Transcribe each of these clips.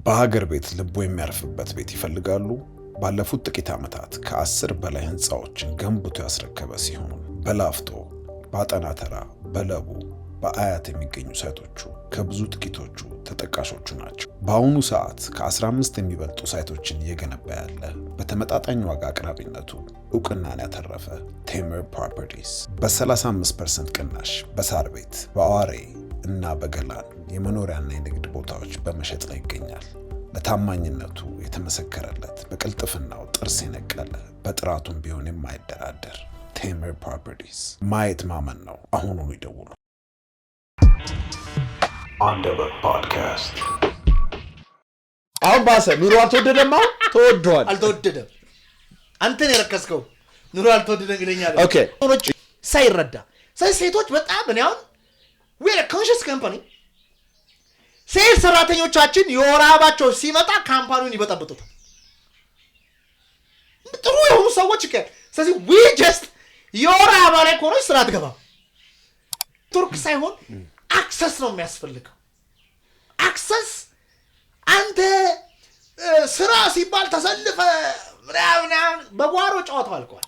በሀገር ቤት ልቦ የሚያርፍበት ቤት ይፈልጋሉ? ባለፉት ጥቂት ዓመታት ከ10 በላይ ህንፃዎችን ገንብቶ ያስረከበ ሲሆን በላፍቶ፣ በአጠና ተራ፣ በለቡ፣ በአያት የሚገኙ ሳይቶቹ ከብዙ ጥቂቶቹ ተጠቃሾቹ ናቸው። በአሁኑ ሰዓት ከ15 የሚበልጡ ሳይቶችን እየገነባ ያለ በተመጣጣኝ ዋጋ አቅራቢነቱ እውቅናን ያተረፈ ቴምር ፕሮፐርቲስ በ35% ቅናሽ በሳር ቤት፣ በአዋሬ እና በገላን የመኖሪያና የንግድ ቦታዎች በመሸጥ ላይ ይገኛል። ለታማኝነቱ የተመሰከረለት፣ በቅልጥፍናው ጥርስ የነቀለ፣ በጥራቱም ቢሆን የማይደራደር ቴምር ፕሮፐርቲስ። ማየት ማመን ነው። አሁኑኑ ይደውሉ። አንደበት ፖድካስት። አሁን ባሰ። ኑሮ አልተወደደም። አሁን ተወዷል። አልተወደደም። አንተን የረከስከው ኑሮ አልተወደደም ይለኛል። ኦኬ ሳይረዳ ሴቶች በጣም እኔ አሁን we're a conscious company ሴት ሰራተኞቻችን የወር አበባቸው ሲመጣ ካምፓኒውን ይበጠብጡታል። ጥሩ የሆኑ ሰዎች ስለዚህ we just የወር አበባ ላይ ኮኖች ስራ አትገባም። ቱርክ ሳይሆን አክሰስ ነው የሚያስፈልገው። አክሰስ አንተ ስራ ሲባል ተሰልፈ ምናምን በጓሮ ጨዋታው አልቋል።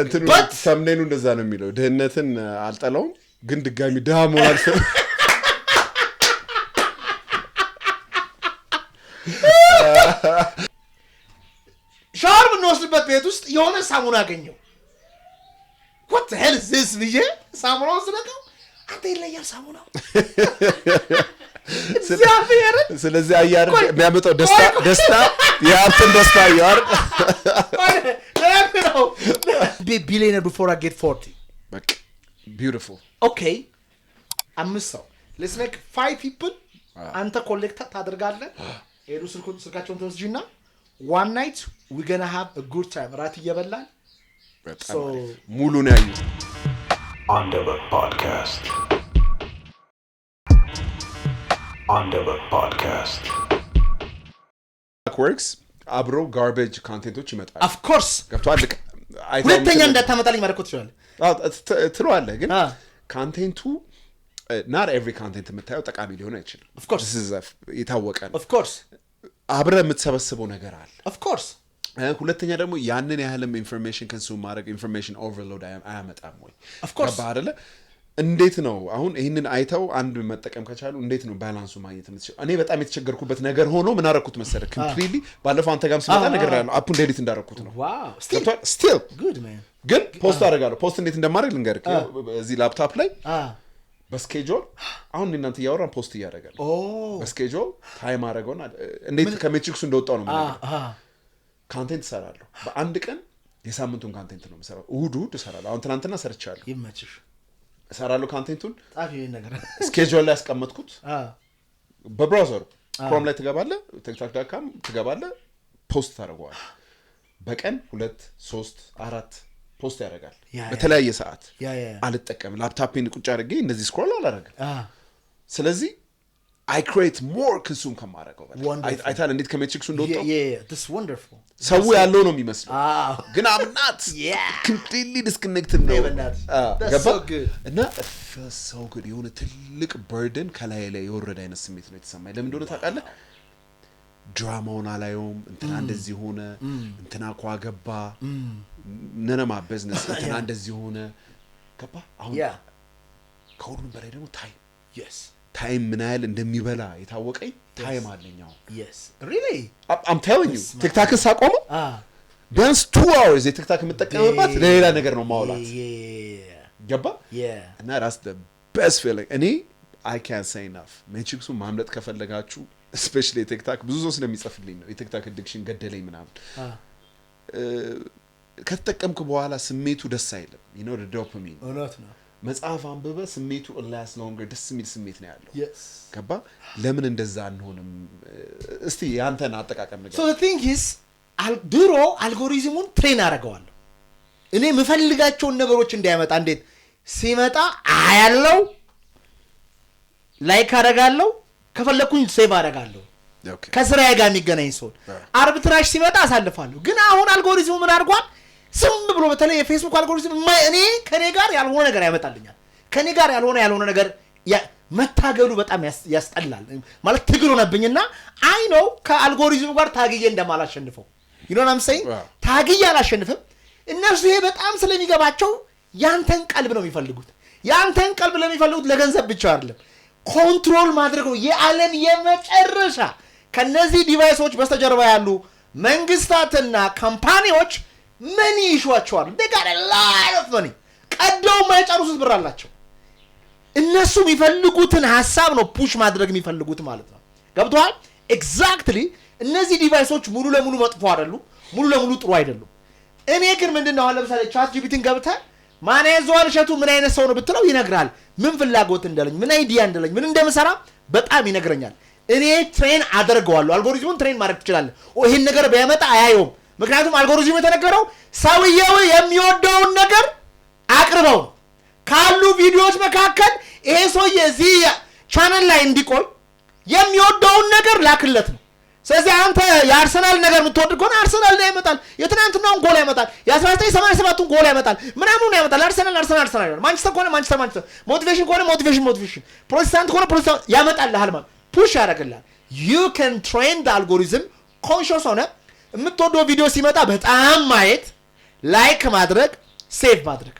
እንትኑ ሰምኔኑ እንደዛ ነው የሚለው። ድህነትን አልጠላውም ግን ድጋሚ ድሃ መሆን አልፈልግም። ሻወር ብንወስድበት ቤት ውስጥ የሆነ ሳሙና አገኘው። what the hell is this ብዬ ሳሙናውን ስለቀው አንተ ይለያል ሳሙናው። ስለዚህ አያር የሚያመጣው ደስታ የሀብትን ደስታ አያር be billionaire before I get 40 በቃ beautiful. okay አምስት ሰው let's make 5 people አንተ ኮሌክት ታደርጋለህ። ሄዱ ስልካቸውን ተወስጂና one night we're going to have a good time ራት እየበላን በጣም ሙሉ ነው ያዩ አንደበት ፖድካስት። አንደበት ፖድካስት works አብሮ ጋርቤጅ ኮንቴንቶች ይመጣሉ። of course ገብቷል። ሁለተኛ እንዳታመጣልኝ ማለት ትችላለህ። ትለዋለህ ግን ኮንቴንቱ not every content የምታየው ጠቃሚ ሊሆን አይችልም። of course this is የታወቀ ነው። of course አብረ የምትሰበስበው ነገር አለ። of course ሁለተኛ ደግሞ ያንን ያህልም ኢንፎርሜሽን ኮንሱም ማድረግ ኢንፎርሜሽን ኦቨርሎድ አያመጣም ወይ? of course አይደለ? እንዴት ነው አሁን ይሄንን አይተው አንድ መጠቀም ከቻሉ እንዴት ነው ባላንሱ ማግኘት የምትችለው? እኔ በጣም የተቸገርኩበት ነገር ሆኖ ምን አደረኩት መሰለህ? ኮምፕሊትሊ ባለፈው አንተ ጋርም ስመጣ ነገር ያለው አፑን ዴሊት እንዳደረኩት ነው። wow still good man ግን ፖስት አደርጋለሁ። ፖስት እንዴት እንደማደርግ ልንገርህ። እዚህ ላፕቶፕ ላይ በስኬጁል አሁን እናንተ ያወራን ፖስት እያደረጋል። በስኬጁል ታይም አደረገውና እንዴት ከሜትሪክሱ እንደወጣው ነው ማለት ኮንቴንት እሰራለሁ። በአንድ ቀን የሳምንቱን ኮንቴንት ነው የምሰራው። እሁድ እሰራለሁ። አሁን ትናንትና ሰርቻለሁ። ይመችሽ እሰራለሁ። ኮንቴንቱን ጣፊ ነገር ስኬጁል ላይ ያስቀመጥኩት በብራውዘሩ ክሮም ላይ ትገባለህ፣ tiktok.com ትገባለህ፣ ፖስት ታደርገዋለህ። በቀን 2 3 4 ፖስት ያደርጋል በተለያየ ሰዓት። አልጠቀም ላፕቶፕን ቁጭ አድርጌ እንደዚህ ስክሮል አላደርግም። ስለዚህ I create more consume ከማደርገው በላይ አይታል እንዴት ከሜትሪክሱ እንደወጣው this wonderful ሰው ያለው ነው የሚመስለው ግን I'm not completely disconnected ነው። that's so good እና feels so good የሆነ ትልቅ burden ከላይ ላይ የወረደ አይነት ስሜት ነው የተሰማኝ። ለምን እንደሆነ ታውቃለህ? ድራማውን አላየውም። እንትና እንደዚህ ሆነ፣ እንትና ቋገባ ነነማ ቢዝነስ እንትና እንደዚህ ሆነ ገባ። አሁን ከሁሉም በላይ ደግሞ ታይም ምን ያህል እንደሚበላ የታወቀኝ ታይም አለኛው። yes really I'm telling you ቲክታክ ሳቆም ቢያንስ 2 hours የቲክታክ የምጠቀምበት ለሌላ ነገር ነው ማውላት ገባ። እና that's the best feeling እኔ I can't say enough። ሜትሪክሱ ማምለጥ ከፈለጋችሁ especially ቲክታክ ብዙ ሰው ስለሚጽፍልኝ ነው የቲክታክ አዲክሽን ገደለኝ ምናምን። ከተጠቀምኩ በኋላ ስሜቱ ደስ አይልም። you know the dopamine እውነት ነው። መጽሐፍ አንብበ ስሜቱ last longer ደስ የሚል ስሜት ነው ያለው። yes ገባ። ለምን እንደዛ አንሆንም? እስቲ ያንተን አጠቃቀም ነገር so the thing is ድሮ አልጎሪዝሙን ትሬን አደርገዋለሁ እኔ የምፈልጋቸውን ነገሮች እንዲያመጣ። እንዴት ሲመጣ አያለው ላይክ አደርጋለሁ፣ ከፈለኩኝ ሴቭ አደርጋለሁ። ከስራዬ ጋር የሚገናኝ ሰው አርቢትራጅ ሲመጣ አሳልፋለሁ። ግን አሁን አልጎሪዝሙ ምን አድርጓል? ስም ብሎ በተለይ የፌስቡክ አልጎሪዝም እኔ ከኔ ጋር ያልሆነ ነገር ያመጣልኛል። ከኔ ጋር ያልሆነ ነገር መታገሉ በጣም ያስጠላል ማለት ትግል ሆነብኝና አይ ነው ከአልጎሪዝሙ ጋር ታግዬ እንደማላሸንፈው you know what I'm saying ታግዬ አላሸንፍም እነሱ ይሄ በጣም ስለሚገባቸው ያንተን ቀልብ ነው የሚፈልጉት ያንተን ቀልብ ለሚፈልጉት ለገንዘብ ብቻ አይደለም ኮንትሮል ማድረግ ነው የዓለም የመጨረሻ ከነዚህ ዲቫይሶች በስተጀርባ ያሉ መንግስታትና ካምፓኒዎች ምን ይሿቸዋል they got a lot of money ቀደው ማይጨርሱት ብር አላቸው እነሱ የሚፈልጉትን ሐሳብ ነው ፑሽ ማድረግ የሚፈልጉት ማለት ነው ገብቷል ኤግዛክትሊ እነዚህ ዲቫይሶች ሙሉ ለሙሉ መጥፎ አይደሉ ሙሉ ለሙሉ ጥሩ አይደሉም እኔ ግን ምንድነው አሁን ለምሳሌ ቻት ጂፒቲን ገብተህ ማን ያዘዋል ሸቱ ምን አይነት ሰው ነው ብትለው ይነግራል ምን ፍላጎት እንደለኝ ምን አይዲያ እንደለኝ ምን እንደምሰራ በጣም ይነግረኛል እኔ ትሬን አደርገዋለሁ አልጎሪዝሙን ትሬን ማድረግ ትችላለህ ይሄን ነገር በያመጣ አያየውም ምክንያቱም አልጎሪዝሙ የተነገረው ሰውየው የሚወደውን ነገር አቅርበው ካሉ ቪዲዮዎች መካከል ይሄ ሰውዬ እዚህ ቻናል ላይ እንዲቆይ የሚወደውን ነገር ላክለት ነው ስለዚህ አንተ የአርሰናል ነገር የምትወድ ከሆነ አርሰናል ላይ ያመጣል የትናንትናውን ጎል ያመጣል የ1987ቱን ጎል ያመጣል ምናምን ያመጣል አርሰናል ማንቸስተር ከሆነ ማንቸስተር ሞቲቬሽን ከሆነ ሞቲቬሽን ፕሮቴስታንት ከሆነ ፕሮቴስታንት ያመጣልሃል ማለት ፑሽ ያደርግልሃል you can train the algorithm conscious ሆነ የምትወደው ቪዲዮ ሲመጣ በጣም ማየት ላይክ ማድረግ ሴቭ ማድረግ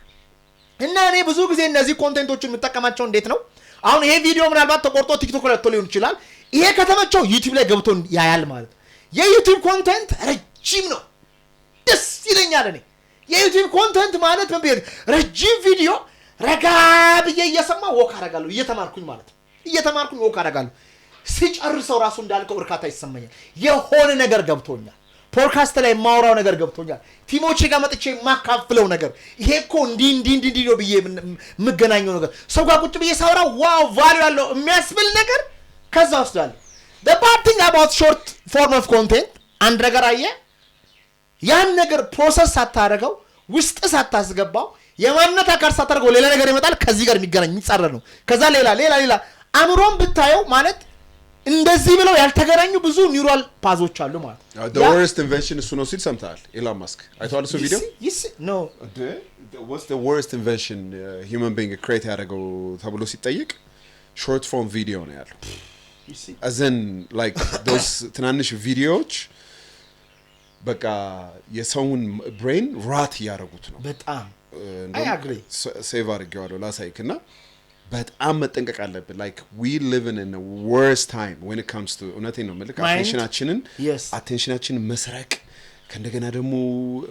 እና እኔ ብዙ ጊዜ እነዚህ ኮንቴንቶችን የምጠቀማቸው እንዴት ነው አሁን ይሄ ቪዲዮ ምናልባት ተቆርጦ ቲክቶክ ላይ ሊሆን ይችላል ይሄ ከተመቸው ዩቲዩብ ላይ ገብቶ ያያል ማለት የዩቲዩብ ኮንቴንት ረጅም ነው ደስ ይለኛል እኔ የዩቲዩብ ኮንቴንት ማለት ምን ቢሆን ረጅም ቪዲዮ ረጋ ብዬ እየሰማሁ ወክ አደርጋለሁ እየተማርኩኝ ማለት እየተማርኩኝ ወክ አደርጋለሁ ሲጨርሰው ራሱ እንዳልከው እርካታ ይሰማኛል የሆነ ነገር ገብቶኛል ፖድካስት ላይ ማውራው ነገር ገብቶኛል ቲሞቼ ጋር መጥቼ ማካፍለው ነገር ይሄ እኮ እንዲ ነው ብዬ ምገናኘው ነገር ሰው ጋር ቁጭ ብዬ ሳውራ ዋው ቫልዩ ያለው የሚያስብል ነገር ከዛ ወስዳለሁ the bad thing about short form of content አንድ ነገር አየ ያን ነገር ፕሮሰስ ሳታረገው ውስጥ ሳታስገባው የማንነት አካር ሳታረገው ሌላ ነገር ይመጣል ከዚህ ጋር የሚገናኝ የሚጻረር ነው ከዛ ሌላ አምሮን ብታየው ማለት እንደዚህ ብለው ያልተገናኙ ብዙ ኒውራል ፓዞች አሉ ማለት the worst invention እሱ ነው ሲል ሰምታል ኤሎን ማስክ አይተዋል እሱ ቪዲዮ no what's the worst invention human being create ያደረገው ተብሎ ሲጠይቅ short form video ነው ያለው as in like those ትናንሽ ቪዲዮዎች በቃ የሰውን ብሬን ራት ያደረጉት ነው በጣም I agree ሴቭ አድርጌዋለሁ ላሳይክና በጣም መጠንቀቅ አለብን like we live in a worst time when it comes to እውነቴን ነው መልክ አቴንሽናችንን መስረቅ ከእንደገና ደግሞ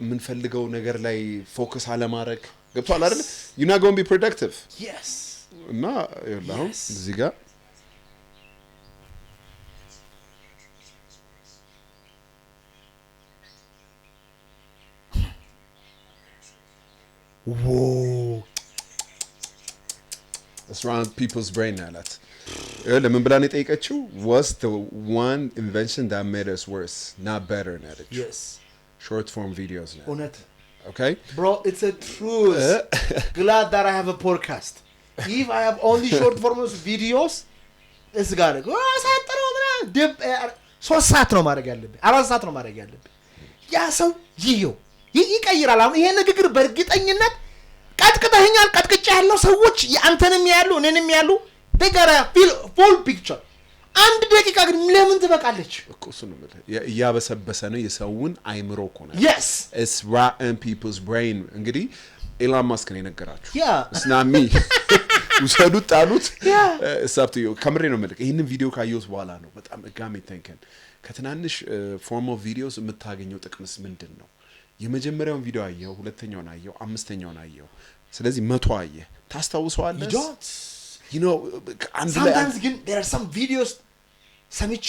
የምንፈልገው ነገር ላይ ፎከስ አለማድረግ ገብቷል አይደል you're not going to be productive yes እና ይኸውልህ እዚህ ጋር whoa it's around people's brain now that ለምን ብላ ነው የጠየቀችው was the one invention that made us worse not better at it yes short form videos now እውነት okay bro it's a truth glad that I have a podcast if I have only short form videos it's got to go ሳጥሮ ምናምን 3 ሰዓት ነው ማድረግ ያለብኝ 4 ሰዓት ነው ማድረግ ያለብኝ ያ ሰው ይቀይራል አሁን ይሄ ንግግር በእርግጠኝነት ቀጥቅጠኛል ቀጥቅጫ ያለው ሰዎች ያንተንም ያሉ እኔንም ያሉ they got a full picture አንድ ደቂቃ ግን ለምን ትበቃለች እኮ እሱ ነው ያበሰበሰ ነው የሰውን አይምሮ እኮ ነው yes it's rotten people's brain እንግዲህ ኤሎን ማስክ ነው የነገራችሁ it's not me ውሰዱት ጣሉት ሰብት ካሜራ ነው መልክ ይሄንን ቪዲዮ ካየሁት በኋላ ነው በጣም ጋሜ ተንከን ከትናንሽ ፎርም ኦፍ ቪዲዮስ የምታገኘው ጥቅምስ ምንድነው የመጀመሪያውን ቪዲዮ አየው ሁለተኛውን አየው አምስተኛውን አየው ስለዚህ 100 አየ ታስታውሰዋለህ you know sometimes again there are some videos ሰምቼ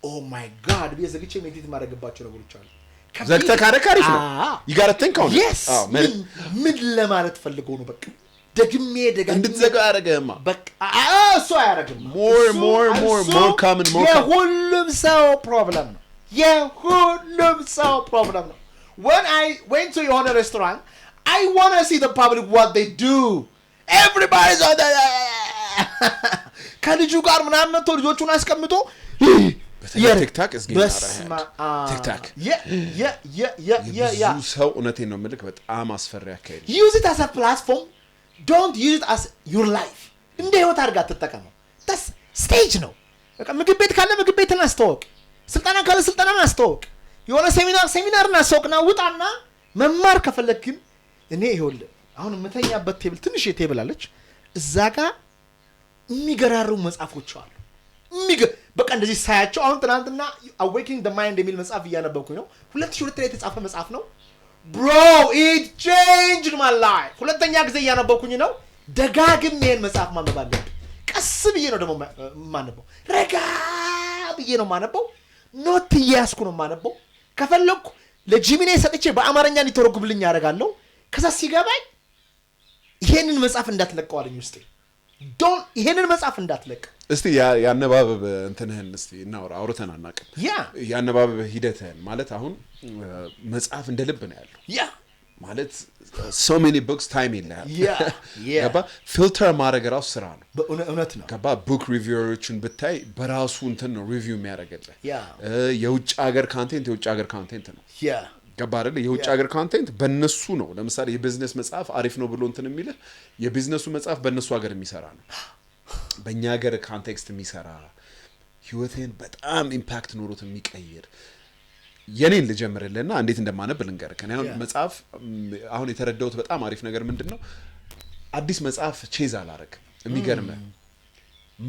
oh my god ቢዘግቼ ሜዲቴት ማድረግባቸው ነገሮች አሉ ዘግተ ካረካሪፍ ነው you got to think on yes ምን ለማለት ፈልገው ነው በቃ ደግሜ እንድትዘጋ ያረጋማ በቃ እሱ አያረግም more common more የሁሉም ሰው ፕሮብለም ነው የሁሉም ሰው ፕሮብለም ነው when I went to your restaurant I want to see the public what they do everybody's on the ከልጁ ጋር ምናምን መጥቶ ልጆቹን አስቀምጦ TikTok is getting out TikTok ብዙ ሰው እውነቴን ነው የምልክ በጣም አስፈሪ አካሄድ use it as a platform don't use it as your life እንደ ህይወት አድርጋ ተጠቀመው ስቴጅ ነው። በቃ ምግብ ቤት ካለ ምግብ ቤትን አስተዋውቅ፣ ስልጠና ካለ ስልጠናን አስተዋውቅ፣ የሆነ ሴሚናርን አስተዋውቅና ውጣና መማር ከፈለክ ግን እኔ ይኸውልህ አሁን የምተኛበት ቴብል ትንሽ ቴብል አለች እዛ ጋር የሚገራሩ መጽሐፎች አሉ። በቃ እንደዚህ ሳያቸው አሁን ትናንትና Awakening the Mind የሚል መጽሐፍ እያነበብኩኝ ነው 2002 ላይ የተጻፈ መጽሐፍ ነው bro it changed my life ሁለተኛ ጊዜ እያነበብኩኝ ነው ደጋግም ይሄን መጽሐፍ ማንበብ አለብኝ ቀስ ብዬ ነው ደግሞ ማንበው ረጋ ብዬ ነው ማንበው ኖት እያስኩ ነው ማንበው ከፈለኩ ለጂሚኔ ሰጥቼ በአማርኛ እንዲተረጉምልኝ ያደርጋለሁ ከዛ ሲገባኝ ይሄንን መጽሐፍ እንዳትለቀው አለኝ ውስጤ ይሄንን መጽሐፍ እንዳትለቅ እስቲ ያነባበብ እንትንህን እስቲ እናውራ አውርተን አናቀም ያነባበብ ሂደትህን ማለት አሁን መጽሐፍ እንደ ልብ ነው ያለው ማለት so many books time ይላል ገባ ፊልተር ማድረግ ራሱ ስራ ነው በእውነት ነው ገባ ቡክ ሪቪውዎችን ብታይ በራሱ እንትን ነው ሪቪው የሚያደርግልህ የውጭ ሀገር ኮንቴንት ነው ገባ አይደል የውጭ ሀገር ኮንቴንት በእነሱ ነው ለምሳሌ የቢዝነስ መጽሐፍ አሪፍ ነው ብሎ እንትን የሚልህ የቢዝነሱ መጽሐፍ በእነሱ ሀገር የሚሰራ ነው በእኛ ሀገር ኮንቴክስት የሚሰራ ህይወትን በጣም ኢምፓክት ኖሮት የሚቀይር የኔን ልጀምርልህና እንዴት እንደማነብ ልንገርህ ከኔ አሁን መጽሐፍ አሁን የተረዳሁት በጣም አሪፍ ነገር ምንድነው አዲስ መጽሐፍ ቼዝ አላረግም የሚገርምህ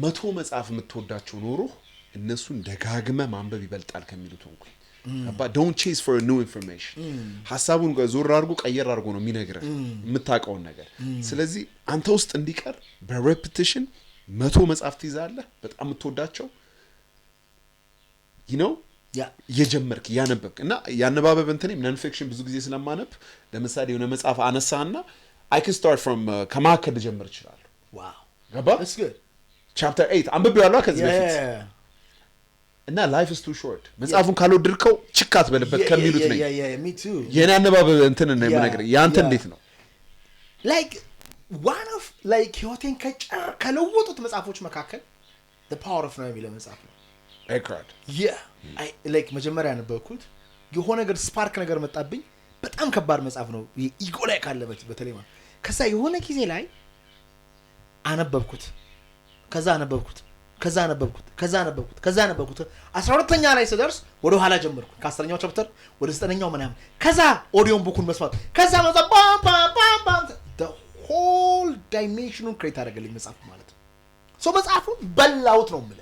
100 መጽሐፍ የምትወዳቸው ኖሮ እነሱን ደጋግመህ ማንበብ ይበልጣል ከሚሉት ሆንኩኝ but don't chase for a new information ሐሳቡን ዞር አድርጎ ቀየር አድርጎ ነው የሚነግርህ የምታውቀውን ነገር ስለዚህ አንተ ውስጥ እንዲቀር በሬፒቲሽን 100 መጽሐፍ ትይዛለህ በጣም የምትወዳቸው you know የጀመርክ ያነበብክ እና ያነባበብ እንትኔም ነን ፊክሽን ብዙ ጊዜ ስለማነብ ለምሳሌ የሆነ መጽሐፍ አነሳና I can start from ከማከል ጀምር ይችላል wow ገባ that's good chapter 8 አንብቤዋለሁ ከዚህ በፊት እና life is too short መጽሐፉን ካልወደድከው ችካት በለበት ከሚሉት ነኝ me too የኔ አነባበብ እንትን ነው የምነግርህ ያንተ እንዴት ነው like one of like ህይወቴን ከለወጡት መጽሐፎች መካከል the power of now የሚለው መጽሐፍ ነው Eckhart I like መጀመሪያ ያነበብኩት የሆነ ነገር ስፓርክ ነገር መጣብኝ በጣም ከባድ መጽሐፍ ነው ኢጎ ላይ ካለበት በተለይ ማለት ከዛ የሆነ ጊዜ ላይ አነበብኩት ከዛ አነበብኩት 12ኛ ላይ ስደርስ ወደ ኋላ ጀመርኩ ከ10ኛው ቻፕተር ወደ 9ኛው ምናምን ከዛ ኦዲዮን ቡኩን መስማት ከዛ መጽሐፍ ባም the whole dimension create አደረገልኝ መጽሐፍ ማለት ነው ሶ መጽሐፉን በላውት ነው ማለት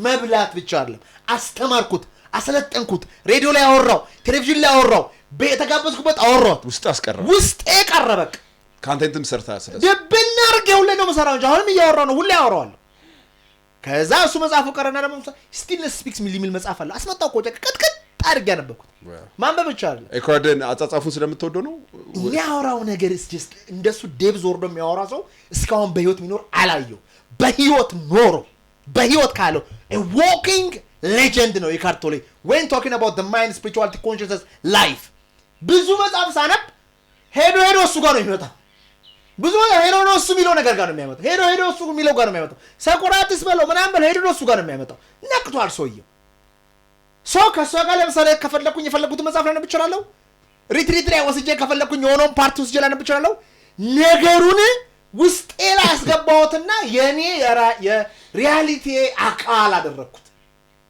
መብላት ብቻ አይደለም አስተማርኩት አሰለጠንኩት ሬዲዮ ላይ አወራው ቴሌቪዥን ላይ አወራው በተጋበዝኩበት አወራው ውስጥ ቀረበክ ኮንቴንትም ሰርታ ስለዚህ ደብናርገ ሁሌ ነው መሰራው እንጂ አሁንም እያወራው ነው ሁሌ አወራዋለሁ ከዛ እሱ መጽሐፉ ቀረና ደግሞ ስቲልነስ ስፒክስ ሚል መጽሐፍ አለ አስመጣው ቆጨ ቅጥቅጥ አድርጌ ያነበብኩት ማንበብ ብቻ አይደለም ኤካርደን አጻጻፉን ስለምትወደው ነው የሚያወራው ነገር is just እንደሱ ዴብዝ ወርዶ የሚያወራ ሰው እስካሁን በህይወት የሚኖር አላየው በህይወት ኖሮ በህይወት ካለው a walking legend ነው የካርቶሌ when talking about the mind spirituality consciousness life ብዙ መጽሐፍ ሳነብ ሄዶ እሱ ጋር ነው የሚመጣው ብዙ ሄዶ እሱ የሚለው ነገር ጋር ነው የሚያመጣው ሄዶ እሱ የሚለው ጋር ነው የሚያመጣው ሰቆራጥስ በለው ምናምን በለው ሄዶ እሱ ጋር ነው የሚያመጣው ነቅቷል ሰውየው ከሷ ጋር ለምሳሌ ከፈለኩኝ የፈለኩት መጽሐፍ ላይ ነበር ይችላልው ሪትሪት ላይ ወስጄ ከፈለኩኝ የሆነውን ፓርት ውስጥ ላይ ነበር ይችላልው ነገሩን ውስጤ ላይ አስገባውትና የኔ የሪያሊቲ አቃል አደረኩት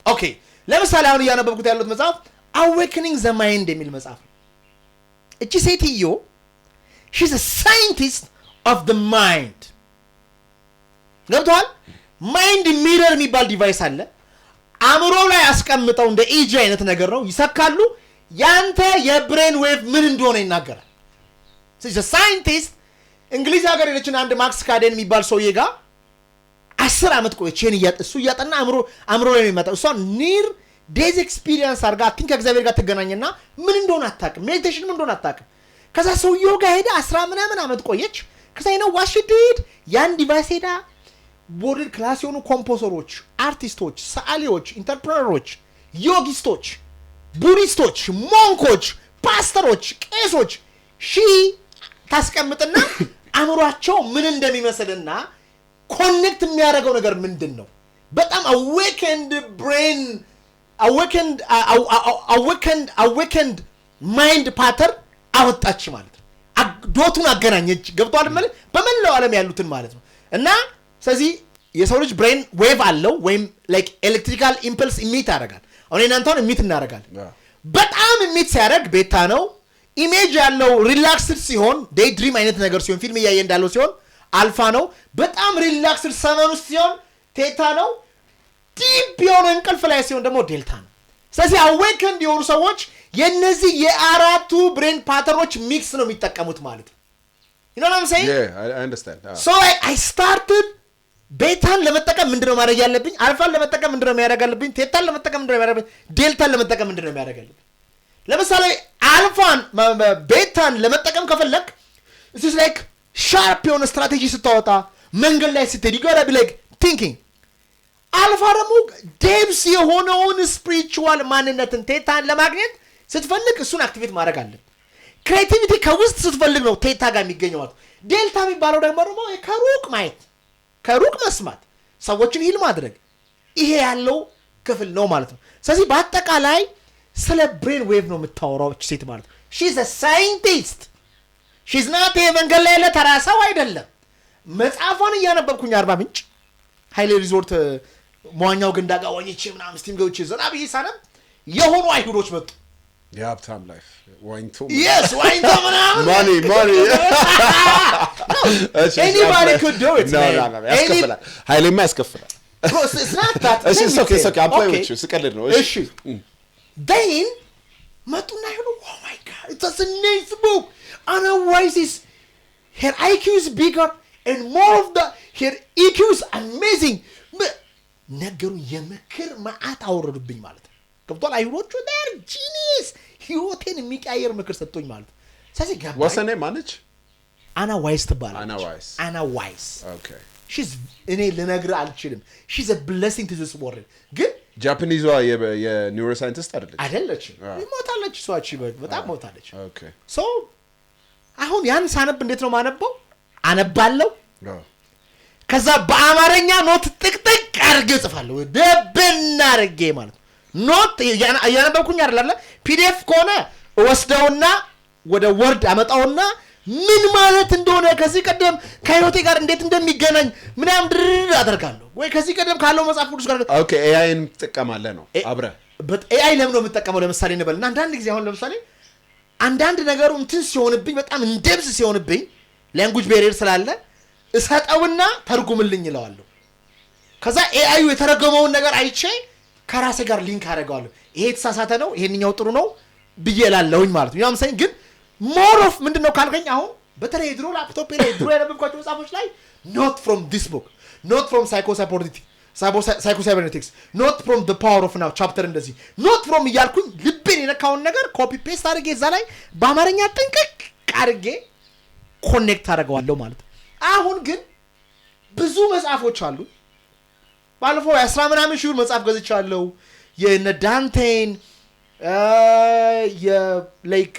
ኦኬ ለምሳሌ አሁን ያነበብኩት ያሉት መጽሐፍ Awakening the Mind የሚል መጽሐፍ እቺ ሴትዮ she's a scientist of the mind ገብቷል ማይንድ ሚረር የሚባል ዲቫይስ አለ አእምሮ ላይ አስቀምጠው እንደ ኢጂ አይነት ነገር ነው ይሰካሉ ያንተ የብሬን ዌቭ ምን እንደሆነ ይናገራል she's a scientist እንግሊዝ ሀገር የለችን አንድ ማክስ ካዴን የሚባል ሰውዬ ጋር 10 አመት ቆየችን እሱ ያጠና አእምሮ ላይ የሚመጣው እሷ ኒር ዴዝ ኤክስፒሪየንስ አርጋ ቲንክ እግዚአብሔር ጋር ተገናኘና ምን እንደሆነ አታውቅም ሜዲቴሽን ምን እንደሆነ አታውቅም ከዛ ሰውዬው ጋር ሄዳ 10 ምናምን አመት ቆየች ከዛ ነው what she did ያን ዲቫይስ ሄዳ ወርልድ ክላስ የሆኑ ኮምፖዘሮች አርቲስቶች ሰዓሊዎች ኢንተርፕረነሮች ዮጊስቶች ቡዲስቶች ሞንኮች ፓስተሮች ቄሶች ታስቀምጥና አእምሮአቸው ምን እንደሚመስልና ኮኔክት የሚያደርገው ነገር ምንድነው በጣም awakened brain awakened mind pattern አወጣች ማለት ነው ዶቱን አገናኘች ገብቷል ማለት በመላው ዓለም ያሉትን ማለት ነው እና ስለዚህ የሰው ልጅ ብሬን ዌቭ አለው ወይም ላይክ ኤሌክትሪካል ኢምፐልስ ኢሚት ያደርጋል። አሁን እናንተውን ኢሚት እናደርጋለን። በጣም ኢሚት ሲያደርግ ቤታ ነው። ኢሜጅ ያለው ሪላክስድ ሲሆን ዴይ ድሪም አይነት ነገር ሲሆን ፊልም እያየ እንዳለው ሲሆን አልፋ ነው። በጣም ሪላክስድ ሰመን ውስጥ ሲሆን ቴታ ነው። ዲፕ የሆነ እንቅልፍ ላይ ሲሆን ደግሞ ዴልታ ነው። ስለዚህ አዌክንድ የሆኑ ሰዎች የነዚህ የአራቱ ብሬን ፓተርኖች ሚክስ ነው የሚጠቀሙት ማለት ነው። you know what I'm saying? Yeah, I understand. So I started ቤታን ለመጠቀም ምንድነው ማድረግ ያለብኝ? አልፋን ለመጠቀም ምንድነው ማድረግ ያለብኝ? ቴታን ለመጠቀም ምንድነው ማድረግ ያለብኝ? ዴልታን ለመጠቀም ምንድነው ማድረግ ያለብኝ? ለምሳሌ አልፋን ቤታን ለመጠቀም ከፈለክ this is like sharp የሆነ ስትራቴጂ ስታወጣ መንገድ ላይ ስትሄድ you gotta be like thinking አልፋ ደግሞ ዴፕስ የሆነውን ስፒሪቹዋል ማንነትን ቴታን ለማግኘት ስትፈልግ እሱን አክቲቬት ማድረግ አለብህ። ክሬቲቪቲ ከውስጥ ስትፈልግ ነው ቴታ ጋር የሚገኘው ማለት። ዴልታ የሚባለው ደግሞ ከሩቅ ማየት ከሩቅ መስማት ሰዎችን ሂል ማድረግ ይሄ ያለው ክፍል ነው ማለት ነው። ስለዚህ በአጠቃላይ ስለ ብሬን ዌቭ ነው የምታወራው ሴት ማለት ነው። she's a scientist she's not መንገድ ላይ ያለ ተራ ሰው አይደለም። መጽሐፏን እያነበብኩኝ አርባ ምንጭ ሃይሌ ሪዞርት መዋኛው ገንዳ ጋር ወኝቼ ምናምን ስቲም ገብቼ ዘና ብዬ ሳነብ የሆኑ አይሁዶች መጡ። የሀብታም ላይፍ ዋይንቶ yes ዋይንቶ ምናምን money anybody could do it no ያስከፍላል ኃይሌማ ያስከፍላል bro it's not that it's okay I'm playing with you ስቀልድ ነው እሺ then መጡና ይሁን oh my god it's a nice book analysis her IQ is bigger and more of the her EQ is amazing ነገሩ የምክር ማአት አወረዱብኝ ማለት ነው። ገብቷል? አይሁዶቹ they're genius ህይወቴን የሚቀያየር ምክር ሰጥቶኝ ማለት ነው። ስለዚህ ገባኝ። what's her name manage አና ዋይስ ትባላለች። አና ዋይስ okay she's እኔ ልነግርህ አልችልም she's a blessing to this world ግን ጃፓኒዟ የኒውሮ ሳይንቲስት አይደለችም ሞታለች እሷ በጣም ሞታለች okay so አሁን ያን ሳነብ እንዴት ነው ማነበው አነባለሁ ከዛ በአማርኛ ኖት ጥቅጥቅ አድርጌ ጽፋለሁ ደብና አድርጌ ማለት ኖት ያነበብኩኝ አይደለም ፒዲኤፍ ከሆነ ወስደውና ወደ ወርድ አመጣውና ምን ማለት እንደሆነ ከዚህ ቀደም ከህይወቴ ጋር እንዴት እንደሚገናኝ ምናምን ድርር አደርጋለሁ ወይ ከዚህ ቀደም ካለው መጽሐፍ ቅዱስ ጋር ኦኬ ኤአይን ተጠቀማለህ ነው አብረ ኤአይ ለምን ነው የምትጠቀመው ለምሳሌ እንበልና አንዳንድ ጊዜ አሁን ለምሳሌ አንዳንድ ነገሩ እንትን ሲሆንብኝ በጣም እንደብስ ሲሆንብኝ ላንጉዌጅ ቤሪየር ስላለ እሰጠውና ተርጉምልኝ ይለዋለሁ ከዛ ኤአዩ የተረገመውን ነገር አይቼ ከራሴ ጋር ሊንክ አደርጋለሁ ይሄ ተሳሳተ ነው ይሄንኛው ጥሩ ነው ብዬላለሁኝ ማለት ነው ያምሰኝ ግን more of ምንድነው ካልከኝ አሁን በተለይ ድሮ ላፕቶፕ ላይ ድሮ ያነበብኳቸው መጽሐፎች ላይ not from this book not from psychocybernetics not from the power of now chapter እንደዚህ not from እያልኩኝ ልቤን የነካውን ነገር ኮፒ ፔስት አድርጌ እዛ ላይ በአማርኛ ጥንቅቅ አድርጌ ኮኔክት አደርገዋለሁ ማለት ነው አሁን ግን ብዙ መጽሐፎች አሉ ባለፈው 10 ምናምን ሺህ መጽሐፍ ገዝቻለሁ የነ ዳንቴን የላይክ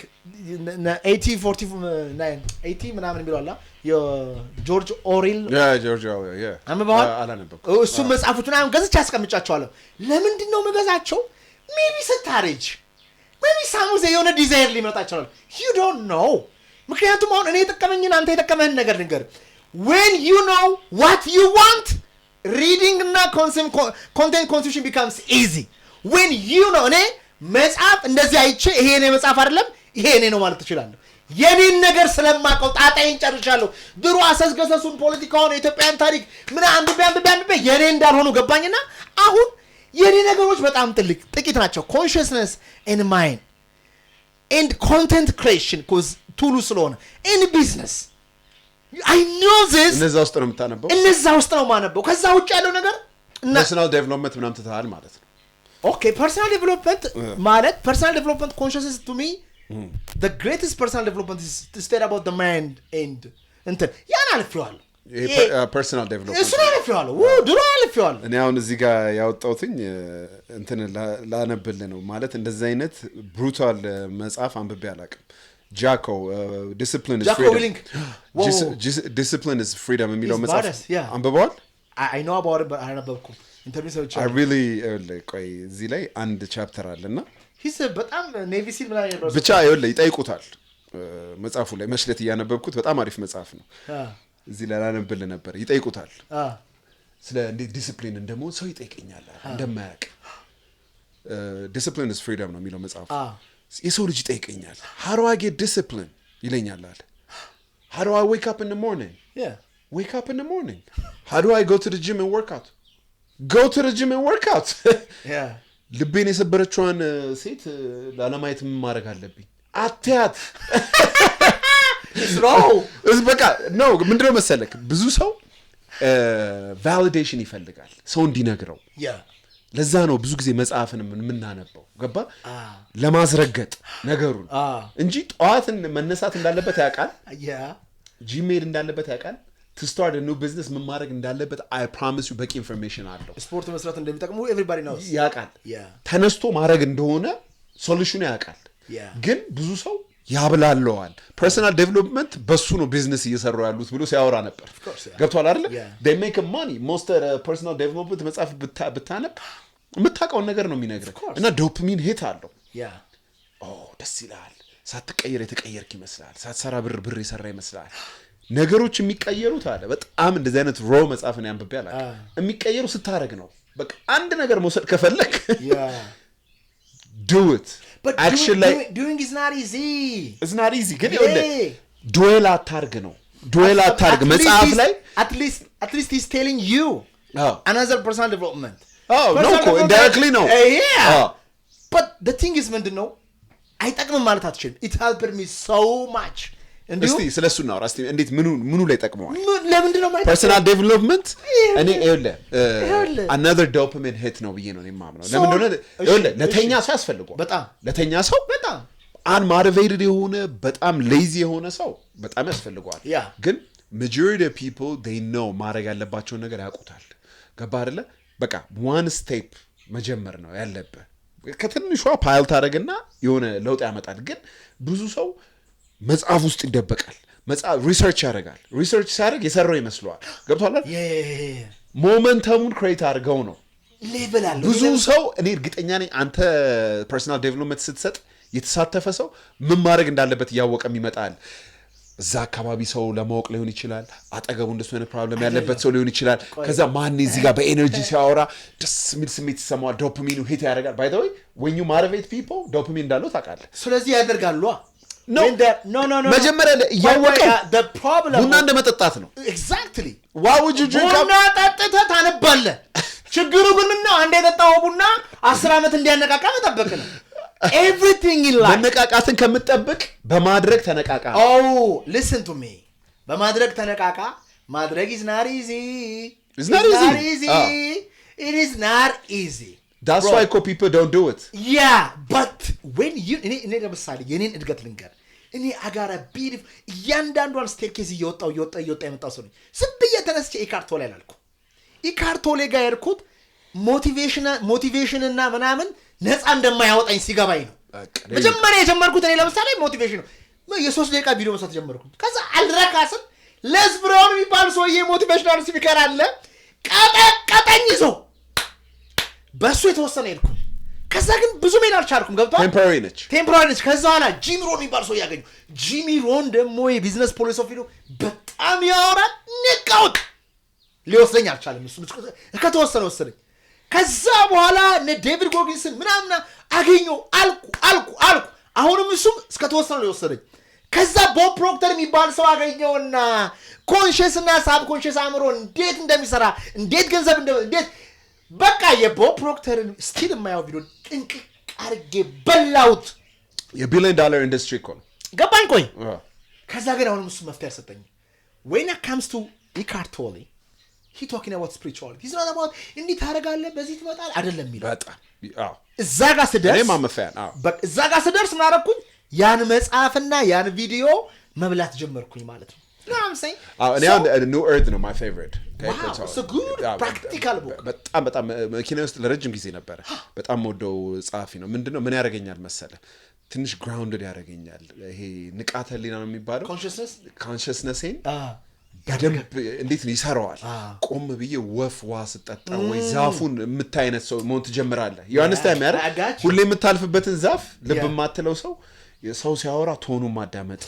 80 ምናምን የሚለው የጆርጅ ኦሪል ጆርጅ ኦሪል አላነበብኩም እሱ መጽሐፎቹን አሁን ገዝቼ አስቀምጫቸዋለሁ ለምንድን ነው መገዛቸው ሜቢ ስታሬጅ ሜቢ ሳሙዜ የሆነ ዲዛይር ሊመጣ ይችላል you don't know ምክንያቱም አሁን እኔ የተጠቀመኝን አንተ የተጠቀመህን ነገር ንገር when you know what you want reading እና content consumption becomes easy when you know እኔ መጽሐፍ እንደዚህ አይቼ ይሄ እኔ መጽሐፍ አይደለም ይሄ እኔ ነው ማለት ትችላለህ የኔን ነገር ስለማቀው ጣጣዬን ጨርሻለሁ ድሮ አሰስገሰሱን ፖለቲካውን የኢትዮጵያን ታሪክ ምን አንብቤ የኔ እንዳልሆኑ ገባኝና አሁን የኔ ነገሮች በጣም ጥቂት ናቸው consciousness and mind and content creation cause ቱሉ ስለሆነ in business I know this እነዛ ውስጥ ነው የምታነበው እነዛ ውስጥ ነው ማነበው ከዛ ውጭ ያለው ነገር personal development ምናምን ተታል ማለት ነው okay personal development ማለት personal development consciousness to me the greatest personal development is to study about the mind and እንትን ያን አልፌዋለሁ personal development እሱ አልፌዋለሁ ድሮ አልፌዋለሁ እኔ አሁን እዚህ ጋር ያወጣሁትኝ እንትን ላነብል ነው ማለት እንደዚህ አይነት brutal መጽሐፍ አንብቤ አላውቅም Jocko discipline is freedom discipline is freedom የሚለው መጽሐፍ አንብበዋል I know about it but I አነበብኩም ኢንተርቪው ሰዎች I really ቆይ እዚህ ላይ አንድ ቻፕተር አለና he's በጣም ኔቪ ሲል ምናምን ያለው ብቻ ይኸውልህ ይጠይቁታል መጽሐፉ ላይ መስለት እያነበብኩት በጣም አሪፍ መጽሐፍ ነው እዚህ ላይ ላነብል ነበር ይጠይቁታል ስለ እንዴት ዲሲፕሊን እንደመሆን ሰው ይጠይቀኛል እንደማያውቅ ዲሲፕሊን is freedom ነው የሚለው መጽሐፍ የሰው ልጅ ይጠይቀኛል how do I get discipline ይለኛል አለ how do I wake up in the morning wake up in the morning how do I go to the gym and work out go to the gym and work out ልቤን የሰበረችዋን ሴት ላለማየት ምን ማድረግ አለብኝ አትያት እስ በቃ ነው ምንድነው መሰለክ ብዙ ሰው ቫሊዴሽን ይፈልጋል ሰው እንዲነግረው ለዛ ነው ብዙ ጊዜ መጽሐፍን የምናነበው ገባ ለማዝረገጥ ነገሩን እንጂ ጧትን መነሳት እንዳለበት ያውቃል ጂሜል እንዳለበት ያውቃል to start a new business ምን ማድረግ እንዳለበት I promise you በቂ ኢንፎርሜሽን አለው ስፖርት መስራት እንደሚጠቅሙ everybody knows ያውቃል ተነስቶ ማድረግ እንደሆነ ሶሉሽኑ ያውቃል ግን ብዙ ሰው ያብላለዋል ፐርሰናል ዴቨሎፕመንት በሱ ነው ቢዝነስ እየሰሩ ያሉት ብሎ ሲያወራ ነበር ገብቷል አይደል they make money most personal development መጽሐፍ ብታነብ የምታውቀው ነገር ነው የሚነግርህ እና ዶፓሚን ሂት አለው ደስ ይላል ሳትቀየር የተቀየርክ ይመስላል ሳትሰራ ብር የሰራ ይመስላል ነገሮች የሚቀየሩት አለ በጣም እንደዚህ አይነት ሮ መጽሐፍን ያንብቤ አላውቅ የሚቀየሩ ስታረግ ነው በቃ አንድ ነገር መውሰድ ከፈለክ do it but actually doing is not easy it's not easy ግን ዱዌል አታርግ ነው ዱዌል አታርግ መጽሐፍ ላይ at least he's telling you another personal development no indirectly no but the thing is ምንድነው አይጠቅምም ማለት አትችልም it helped me so much እስቲ ስለሱ ነው ራስቲ እንዴት ምኑ ላይ ጠቅመዋል ለምንድን ነው ፐርሰናል ዴቨሎፕመንት እኔ another dopamine hit ነው ብዬ ነው የማምነው ለምን ለተኛ ሰው ያስፈልጋል በጣም ለተኛ ሰው በጣም unmotivated የሆነ በጣም lazy የሆነ ሰው በጣም ያስፈልጋል ግን majority of people they know ማድረግ ያለባቸው ነገር ያውቁታል ገባ አይደለ በቃ one step መጀመር ነው ያለበት ከትንሿ ፓይል ታረግና የሆነ ለውጥ ያመጣል ግን ብዙ ሰው መጽሐፍ ውስጥ ይደበቃል መጽሐፍ ሪሰርች ያደርጋል ሪሰርች ሲያደርግ የሰራው ይመስለዋል ገብቷል ሞመንተሙን ክሬት አድርገው ነው ሌቭል አለ ብዙ ሰው እኔ እርግጠኛ ነኝ አንተ ፐርሰናል ዴቨሎፕመንት ስትሰጥ የተሳተፈ ሰው ምን ማድረግ እንዳለበት ያወቀም ይመጣል እዛ አካባቢ ሰው ለማወቅ ሊሆን ይችላል አጠገቡ እንደሱ አይነት ፕሮብለም ያለበት ሰው ሊሆን ይችላል ከዛ ማን እዚህ ጋር በኤነርጂ ሲያወራ ደስ የሚል ስሜት ይሰማዋል ዶፓሚኑ ሂት ያደርጋል by the way when you motivate people ዶፓሚን እንዳለው ታውቃለህ ስለዚህ ያደርጋሉ no መጀመሪያ ያወቀው the problem ቡና እንደመጠጣት ነው exactly why would you drink ቡና ጠጥተህ ታነባለህ ችግሩ ግን ምነው አንዴ የጠጣው ቡና 10 አመት እንዲያነቃቃ መጠበቅ ነው everything in life መነቃቃትን ከምትጠብቅ በማድረግ ተነቃቃ listen to me በማድረግ ተነቃቃ ማድረግ is not easy it's not easy it is not easy that's why people don't do it yeah but when you እኔ ለምሳሌ የኔን እድገት ልንገር እኔ አጋራ ቢሪፍ ያንዳንዷን ስቴርኬዝ እየወጣው የመጣው ሰው ነኝ ዝም ብዬ ተነስቼ ኢካርቶሌ አላልኩ ኢካርቶሌ ጋር ያርኩት ሞቲቬሽን እና ምናምን ነፃ እንደማያወጣኝ ሲገባኝ ነው መጀመሪያ የጀመርኩት እኔ ለምሳሌ ሞቲቬሽን ነው የ3 ደቂቃ ቪዲዮ መስራት ጀመርኩት ከዛ አልረካስም ለዝብሮን የሚባል ሰውዬ ሞቲቬሽናል ስፒከር አለ ቀጠኝ ይዞ በሱ የተወሰነ ይልኩ ከዛ ግን ብዙ ሜል አልቻልኩም ገብቷል ቴምፖራሪ ነች ከዛ ኋላ ጂሚ ሮን የሚባል ሰው ያገኙ ጂሚ ሮን ደግሞ የቢዝነስ ፖሊሶፊ ነው በጣም ያወራል ንቃውት ሊወስደኝ አልቻለም እሱ ከተወሰነ ወሰደኝ ከዛ በኋላ ዴቪድ ጎጊንስን ምናምን አገኘው አልኩ አሁንም እሱም እስከተወሰነ ሊወሰደኝ ከዛ ቦብ ፕሮክተር የሚባል ሰው አገኘውና ኮንሺየስ እና ሳብኮንሺየስ አእምሮ እንዴት እንደሚሰራ እንዴት ገንዘብ እንዴት በቃ የቦብ ፕሮክተርን ስቲል የማያው ቪዲዮ ጥንቅቅ አድርጌ በላውት የቢሊየን ዶላር ኢንዱስትሪ እኮ ነው ገባኝ ቆይ ከዛ ግን አሁንም እሱ መፍትሄ አልሰጠኝም when it comes to Eckhart Tolle he talking about spirituality he's not about እንዲህ ታረጋለህ በዚህ ትመጣለህ አይደለም የሚለው በጣም እዛ ጋር ስደርስ እኔ ማመፈያን በቃ እዛ ጋር ስደርስ ምን አደረኩኝ ያን መጽሐፍና ያን ቪዲዮ መብላት ጀመርኩኝ ማለት ነው You know what I'm saying? New Earth ነው my favorite. Wow, it's a good practical book. በጣም መኪና ውስጥ ለረጅም ጊዜ ነበር። በጣም ወደው ጻፊ ነው። ምንድነው ምን ያደርገኛል መሰለ? ትንሽ grounded ያደርገኛል። ይሄ ንቃተ ህሊና ነው የሚባለው። consciousness በደንብ እንዴት ነው ይሰራዋል? ቆም ብዬ ወፍ ዋስ ጠጣ ወይ ዛፉን የምታይነት ሰው መሆን ትጀምራለህ። you understand ማለት ሁሌ የምታልፍበትን ዛፍ ልብ ማትለው ሰው ሲያወራ ቶኑን ማዳመጥ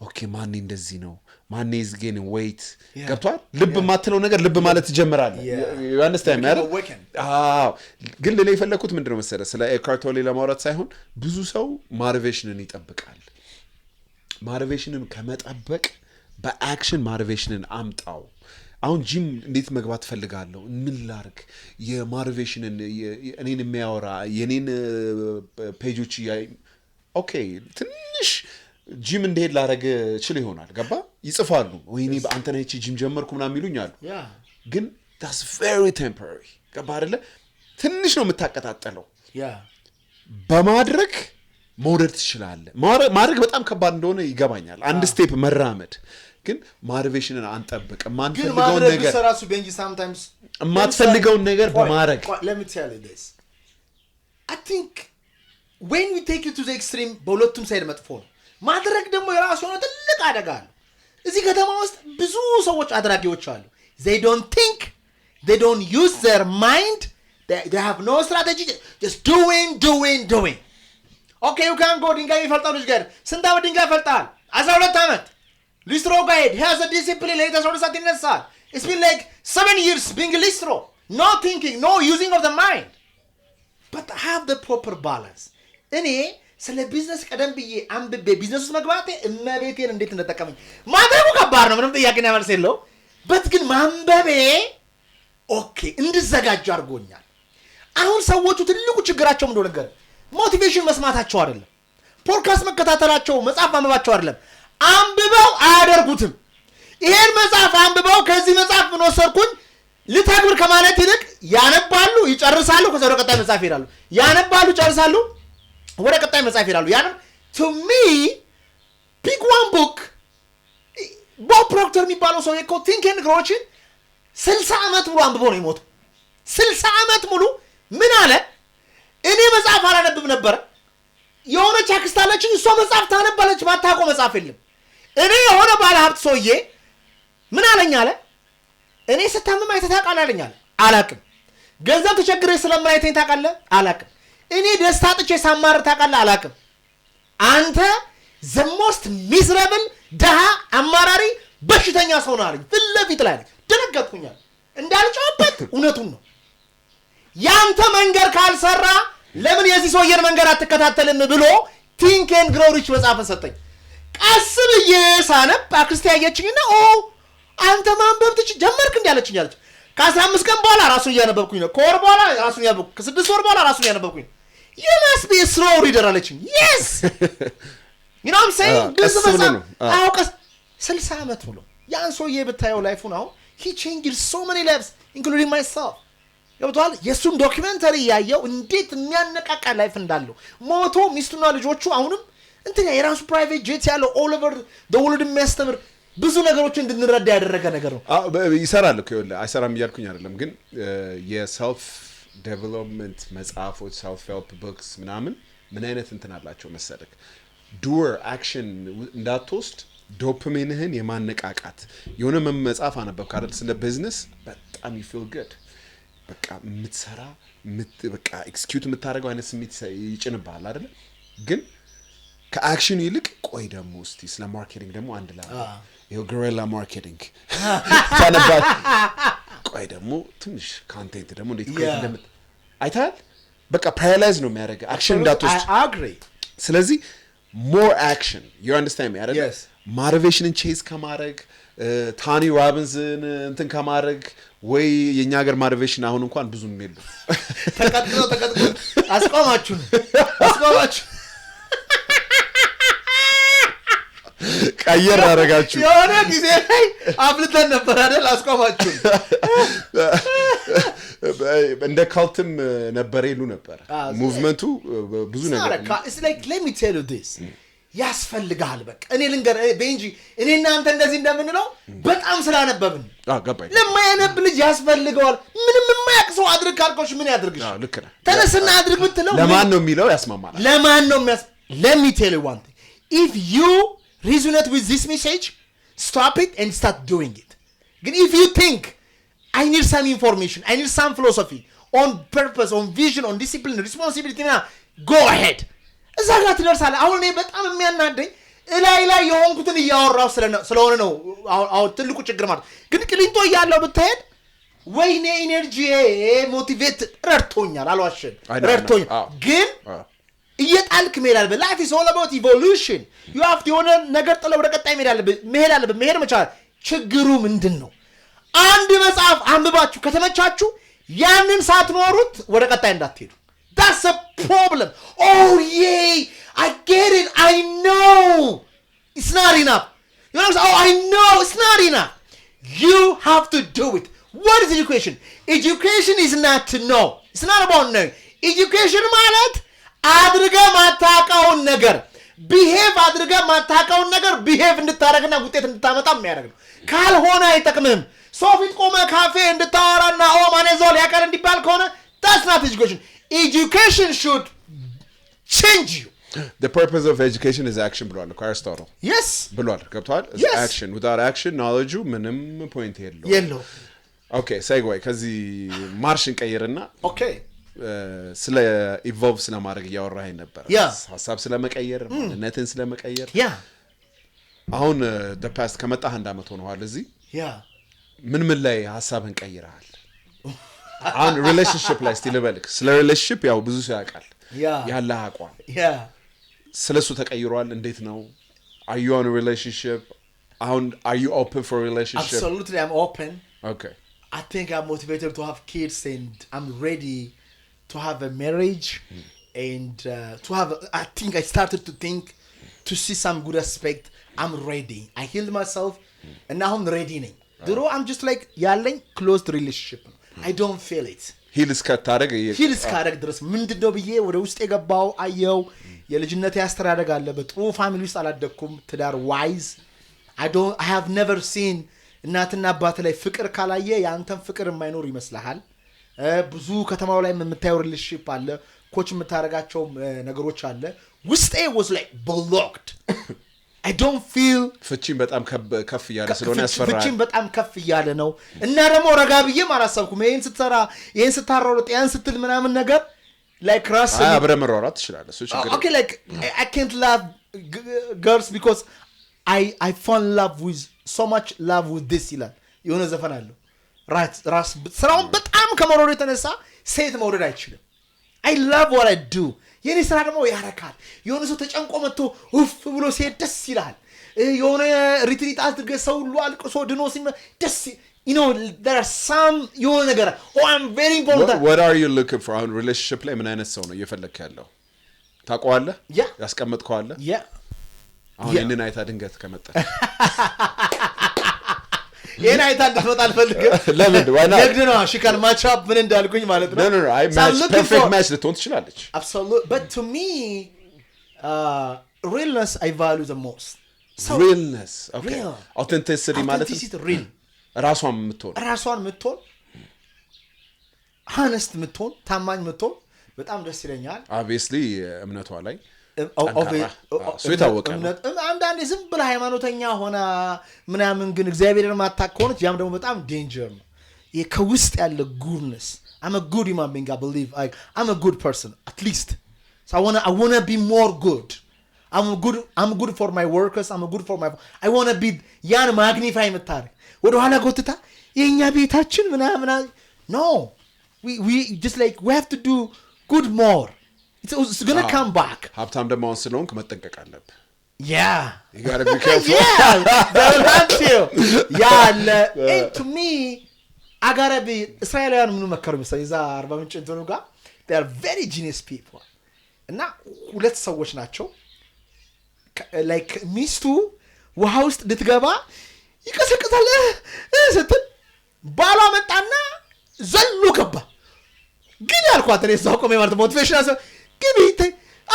ኦኬ ማን እንደዚህ ነው ማን is gaining weight ገብቷል ልብ ማትለው ነገር ልብ ማለት ትጀምራለህ you understand ማለት ግን ለኔ የፈለኩት ምንድነው መሰለህ ስለ ኤካርት ቶሌ ለማውራት ሳይሆን ብዙ ሰው ሞቲቬሽንን ይጠብቃል ሞቲቬሽንን ከመጠበቅ በአክሽን ሞቲቬሽንን አምጣው አሁን ጂም እንዴት መግባት ፈልጋለሁ ምን ላርግ የሞቲቬሽንን እኔን የሚያወራ የኔን ፔጆች ኦኬ ትንሽ ጂም እንደሄድ ላረግ ችል ይሆናል ገባ ይጽፋሉ ወይኔ በአንተ ነህ እቺ ጂም ጀመርኩ ምናምን ይሉኛል ግን that's very temporary ገባ አይደለ ትንሽ ነው የምታቀጣጠለው በማድረግ መውደድ ትችላለህ ማድረግ በጣም ከባድ እንደሆነ ይገባኛል አንድ ስቴፕ መራመድ ግን ሞቲቬሽንን አንጠብቅ ማንፈልገው ነገር ሰራሱ ቤንጂ sometimes ማትፈልገው ነገር በማድረግ let me tell you this I think when we take it to the extreme በሁለቱም ሳይድ መጥፎ ነው ማድረግ ደግሞ የራሱ ሆነ ትልቅ አደጋ አለ እዚህ ከተማ ውስጥ ብዙ ሰዎች አድራጊዎች አሉ they don't think they don't use their mind they have no strategy just doing okay you can go ድንጋይ ይፈልጣል ልጅ ጋር ስንት ዓመት ድንጋይ ይፈልጣል 12 ዓመት ሊስትሮ ጋይድ has a discipline later so that ይነሳል it's been like 7 years being a listro no thinking no using of the mind but have the proper balance እኔ ስለ ቢዝነስ ቀደም ብዬ አንብቤ ቢዝነስ ውስጥ መግባቴ እመቤቴን እንዴት እንደተጠቀመኝ ማድረጉ ከባድ ነው ምንም ጥያቄ ነው መልስ የለው በት ግን ማንበቤ ኦኬ እንድዘጋጅ አድርጎኛል አሁን ሰዎቹ ትልቁ ችግራቸው ምንድነው ነገር ሞቲቬሽን መስማታቸው አይደለም ፖድካስት መከታተላቸው መጽሐፍ ማንበባቸው አይደለም አንብበው አያደርጉትም ይሄን መጽሐፍ አንብበው ከዚህ መጽሐፍ ምን ወሰድኩኝ ልታግብር ከማለት ይልቅ ያነባሉ ይጨርሳሉ ከዛ ወደ ቀጣይ መጽሐፍ ይላሉ ያነባሉ ይጨርሳሉ ወደ ቀጣይ መጽሐፍ ይላሉ ያንም to me pick one book ቦብ ፕሮክተር የሚባለው ሰው እኮ think and grow 60 ዓመት ሙሉ አንብቦ ነው የሞተው 60 ዓመት ሙሉ ምን አለ እኔ መጽሐፍ አላነብም ነበር የሆነች አክስት አለችኝ እሷ መጽሐፍ ታነባለች ማታቆ መጽሐፍ የለም እኔ የሆነ ባለ ሀብት ሰውዬ ምን አለኝ አለ እኔ ስታመም አይተህ ታውቃለህ አለኝ አለ አላቅም ገንዘብ ተቸግሬ ስለማይተኝ ታውቃለህ አላቅም እኔ ደስታ ጥቼ ሳማር ታውቃለህ አላቅም አንተ the most miserable ደሃ አማራሪ በሽተኛ ሰው ነህ አለኝ ፍለፊት ላይ ደነገጥኩኛል እንዳልጨውበት እውነቱን ነው ያንተ መንገር ካልሰራ ለምን የዚህ ሰውዬን መንገር አትከታተልም ብሎ think and grow rich መጽሐፍን ሰጠኝ ቀስ ብዬ ሳነብ አክርስቲያን ያየችኝና አንተ ማንበብ ጀመርክ እንዲያለችኝ አለች ከ15 ቀን በኋላ ራሱን ያነበብኩኝ ነው ከወር በኋላ ራሱን ያነበብኩ ከ6 ወር በኋላ ራሱን ያነበብኩኝ you must be a slow reader አለችኝ yes you know what I'm saying this is አውቀስ 60 ዓመት ሙሉ ያን ሰውዬ ብታየው ላይፉን አሁን he changed so many lives including myself ይወጣል የሱን ዶክመንተሪ ያየው እንዴት የሚያነቃቃ ላይፍ እንዳለው ሞቶ ሚስቱና ልጆቹ አሁንም እንትን የራሱ ፕራይቬት ጄት ያለው all over the world የሚያስተምር ብዙ ነገሮችን እንድንረዳ ያደረገ ነገር ነው ይሰራል እኮ ይወለ አይሰራም ይያልኩኝ አይደለም ግን የሰልፍ ዴቨሎፕመንት መጽሐፎች self help books ምናምን ምን አይነት እንትን አላቸው መሰለክ doer action እንዳትወስድ ዶፓሚንህን የማነቃቃት የሆነ መጽሐፍ አነበብክ አይደል ስለ ቢዝነስ በጣም you feel good በቃ ምትሰራ በቃ ኤክስኪዩት ምታረጋው አይነት ስሜት ይጭንባል አይደል ግን ከአክሽን ይልቅ ቆይ ደሞ እስቲ ስለ ማርኬቲንግ ደሞ አንድ ላይ ይሄው guerrilla marketing ታነባት ቆይ ደሞ ትንሽ ኮንቴንት ደሞ እንዴት ክሬት እንደምት አይታል በቃ ፓራላይዝ ነው የሚያደርግ አክሽን እንዳትወስድ I agree ስለዚህ more action you understand me አይደል motivation chase ከማድረግ ታኒ ሮቢንስን እንትን ከማድረግ ወይ የኛ ሀገር motivation አሁን እንኳን ብዙም የለም ተቀጥሎ አስቆማችሁ ቀየር አረጋችሁ የሆነ ጊዜ ላይ አብልተን ነበር አይደል አስቆማችሁ እንደ ካልትም ነበር ይሉ ነበር ሙቭመንቱ ብዙ ነገር it's like let me tell you this ያስፈልጋል በቃ እኔ ልንገር በእንጂ እኔ እናንተ እንደዚህ እንደምንለው በጣም ስላነበብን ገባኝ ለማያነብ ልጅ ያስፈልገዋል ምንም የማያቅሰው አድርግ ካልቆሽ ምን ያድርግሽ ልክ ነህ ተነስና አድርግ ብትለው ለማን ነው የሚለው ያስማማል ለማን ነው let me tell you one thing if you resonate with this message stop it and start doing it but if you think I need some information I need some philosophy on purpose on vision on discipline responsibility now go ahead እዛ ጋር ትደርሳለህ አሁን እኔ በጣም የሚያናደኝ ላይ የሆንኩትን እያወራው ስለሆነ ነው አሁን ትልቁ ችግር ማለት ግን ቅሊንጦ እያለው ብትሄድ ወይኔ ኢነርጂ ሞቲቬት ረድቶኛል አልዋሽም ረድቶኛል ግን እየጣልክ መሄድ life is all about evolution you have to የሆነ ነገር ጥለው ወደ ቀጣይ መሄድ መቻል ችግሩ ምንድነው አንድ መጽሐፍ አንብባችሁ ከተመቻችሁ ያንን ሳትኖሩት ወደ ቀጣይ እንዳትሄዱ that's a problem oh yeah I get it I know it's not enough you know oh I know it's not enough you have to do it what is education is not to know it's not about knowing education ማለት አድርገ ማታቀውን ነገር behave አድርገ ማታቀውን ነገር behave እንድታረግና ውጤት እንድታመጣ የሚያደርግ ነው ካልሆነ አይጠቅምም ሶፊት ቆመ ካፌ እንድታወራና ማኔዞል ያቀር እንዲባል ከሆነ that's not education should change you the purpose of education is action ብሏል Aristotle yes ብሏል ገብቷል action without action knowledge ምንም point የለው okay segue ከዚህ ማርሽን ቀይርና okay ስለ ኢቮልቭ ስለማድረግ ያወራኸኝ ነበር ሐሳብ ስለመቀየር ማንነትን ስለመቀየር አሁን the past ከመጣህ አንድ አመት ሆነዋል እዚህ ምን ላይ ሐሳብን ቀይረሃል አሁን ሪሌሽንሺፕ ላይ ስቲል በልክ ስለ ሪሌሽንሺፕ ያው ብዙ ሰው ያውቃል ያለ አቋም ስለሱ ተቀይሯል እንዴት ነው are you on a relationship are you open for a relationship absolutely I'm open okay I think I'm motivated to have kids and I'm ready to have a marriage and to have I think I started to think to see some good aspect I'm ready I healed myself and now I'm ready ነኝ ድሮ I'm just like ያለኝ closed relationship I don't feel it heal እስካደረግ ድረስ ምንድነው ብዬ ወደ ውስጥ የገባው አየው የልጅነት ያስተዳደግ አለ በጥሩ ፋሚሊ ውስጥ አላደኩም ትዳር wise I have never seen እናትና አባት ላይ ፍቅር ካላየ ያንተን ፍቅር የማይኖር ይመስልሃል ብዙ ከተማው ላይ የምታየው ሪሌሽንሺፕ አለ ኮች የምታረጋቸው ነገሮች አለ ውስጤ was like blocked I don't feel ፍቺን በጣም ከፍ ያለ ስለሆነ ያስፈራል ፍቺን በጣም ከፍ ያለ ነው እና ደግሞ ረጋብዬ ማራሰብኩም ይሄን ስታራውጥ ያን ስትል ምናምን ነገር like ራስ አብረመራራት ይችላል እሱ ችግር okay like I can't love girls because I fall in love with so much love with this ይላል የሆነ ዘፈን አለው ራስ ስራውን በጣም ከመሮር የተነሳ ሴት መውደድ አይችልም I love what I do የኔ ስራ ደግሞ ያረካል የሆነ ሰው ተጨንቆ መጥቶ ኡፍ ብሎ ሲሄድ ደስ ይላል የሆነ ሪትሪት አድርገ ሰው ሁሉ አልቅሶ ድኖ ደስ you know there are some የሆነ ነገር I'm very important what are you looking for on relationship ላይ ምን አይነት ሰው ነው እየፈለክ ያለው ታውቀዋለህ ያስቀመጥከዋለህ አሁን እኔን አይታ ድንገት ከመጣ የኔ አይታ እንድትመጣ አልፈልግም ለምን ዋና ደግነው she can match up ምን እንዳልኩኝ ማለት ነው no I match perfect match ልትሆን ትችላለች absolutely but to me realness I value the most realness okay real. authenticity ማለት real ራሷን የምትሆን honest የምትሆን ታማኝ የምትሆን በጣም ደስ ይለኛል obviously እምነቷ ላይ ስዊታወቀ አንዳንዴ ዝም ብለ ሃይማኖተኛ ሆና ምናምን ግን እግዚአብሔርን ማታክ ሆነች ያም ደግሞ በጣም ዴንጀር ነው ከውስጥ ያለ goodness I'm a good human being I believe I'm a good person at least so I want to be more good I'm good for my workers I'm good for my I want to be ያን magnify የምታረግ ወደ ኋላ ጎትታ የኛ ቤታችን ምናምን no we just like we have to do good more it's going to come back ሀብታም ደግሞ ስለሆንክ መጠንቀቅ አለብህ yeah you got to be careful and to me I got to be እስራኤላውያን ምን መከሩ መሰለኝ እዛ 40 ምንጭ እንትኑ ጋር they are very genius people እና ሁለት ሰዎች ናቸው like ሚስቱ ውሃ ውስጥ ልትገባ ይቀሰቅሳል ስትል ባሏ መጣና ዘሎ ገባ ግን ያልኳት እኔ ሰው ቆሜ ማለት ሞቲቬሽን ግን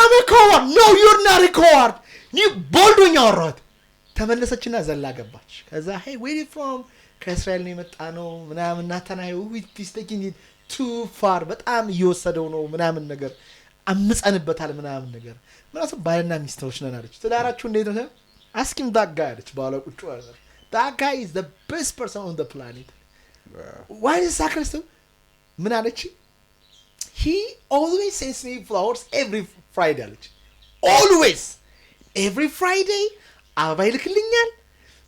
I'm a coward no you're not a coward you boldኛ ወራት ተመለሰችና ዘላ ገባች ከዛ hey where you from ከእስራኤል ነው የመጣ ነው ምናምን ናታናዩ with is taking it too far በጣም እየወሰደው ነው ምናምን ነገር አምጸንበታል ምናምን ነገር ምናምን ባልና ሚስቶች ነን አለች ትዳራችሁ እንዴት ነው ask him that guy አለች ባሏ ቁጭ አለ that guy is the best person on the planet why is sacrifice ምን አለች he always sends me flowers every Friday አለች always every Friday አበባ ይልክልኛል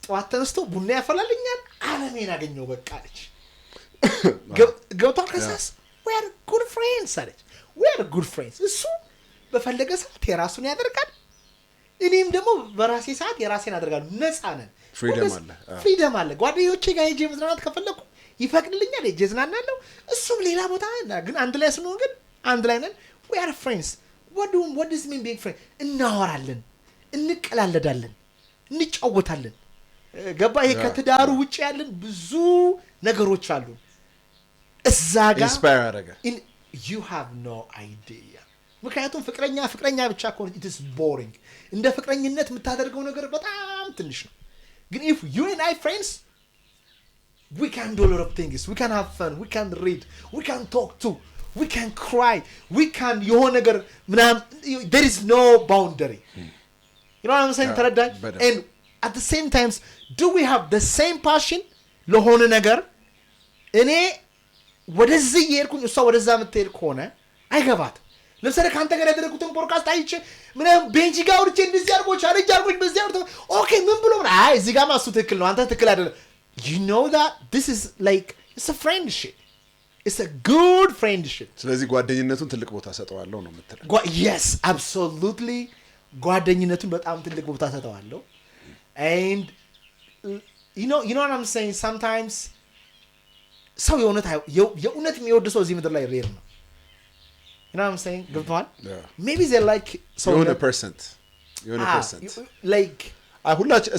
ጠዋት ተነስቶ ቡና ያፈላልኛል ዓለሜን አገኘው በቃ አለች ገብቷል ከዛስ we are good friends አለች we are good friends እሱ በፈለገ ሰዓት የራሱን ያደርጋል እኔም ደግሞ በራሴ ሰዓት የራሴን አደርጋለሁ ነፃ ነን ፍሪደም አለ ጓደኞቼ ጋር ሄጄ መዝናናት ከፈለኩ ይፈቅድልኛል ሄጄ እዝናናለሁ እሱም ሌላ ቦታ ግን አንድ ላይ ስንሆን ግን አንድ ላይ ነን we are friends what does it mean being friends እናወራለን እንቀላለዳለን እንጫወታለን ገባ ይሄ ከትዳሩ ውጪ ያለን ብዙ ነገሮች አሉ እዛ ጋር ኢንስፓየር አደረገ you have no idea ምክንያቱም ፍቅረኛ ብቻ ከሆነ it is boring እንደ ፍቅረኝነት የምታደርገው ነገር በጣም ትንሽ ነው ግን if you and I friends we can do a lot of things we can have fun we can read we can talk too we can cry we can የሆነ ነገር ምናምን there is no boundary you know what I'm saying ተረዳኝ and at the same times do we have the same passion ለሆነ ነገር እኔ ወደዚህ የሄድኩኝ እሷ ወደዛ የምትሄድ ከሆነ አይገባት ለምሳሌ ካንተ ጋር ያደረኩትን ፖድካስት አይቼ ምንም ቤንጂ ጋር ወርቼ እንደዚህ አርጎ ቻሌንጅ አርጎኝ በዚህ አርቶ ኦኬ ምን ብሎ አይ እዚህ ጋር ማሱ ትክክል ነው አንተ ትክክል አይደለም you know that this is like it's a friendship it's a good friendship ስለዚህ ጓደኝነቱን ትልቅ ቦታ ሰጠዋለሁ ነው የምትለው yes absolutely ጓደኝነቱን በጣም ትልቅ ቦታ ሰጠዋለሁ and you know what I'm saying sometimes ሰው የእውነት የሚወድ ሰው እዚህ ምድር ላይ ሬር ነው you know what I'm saying ገብቷል maybe they like so you know percent like ሁላችን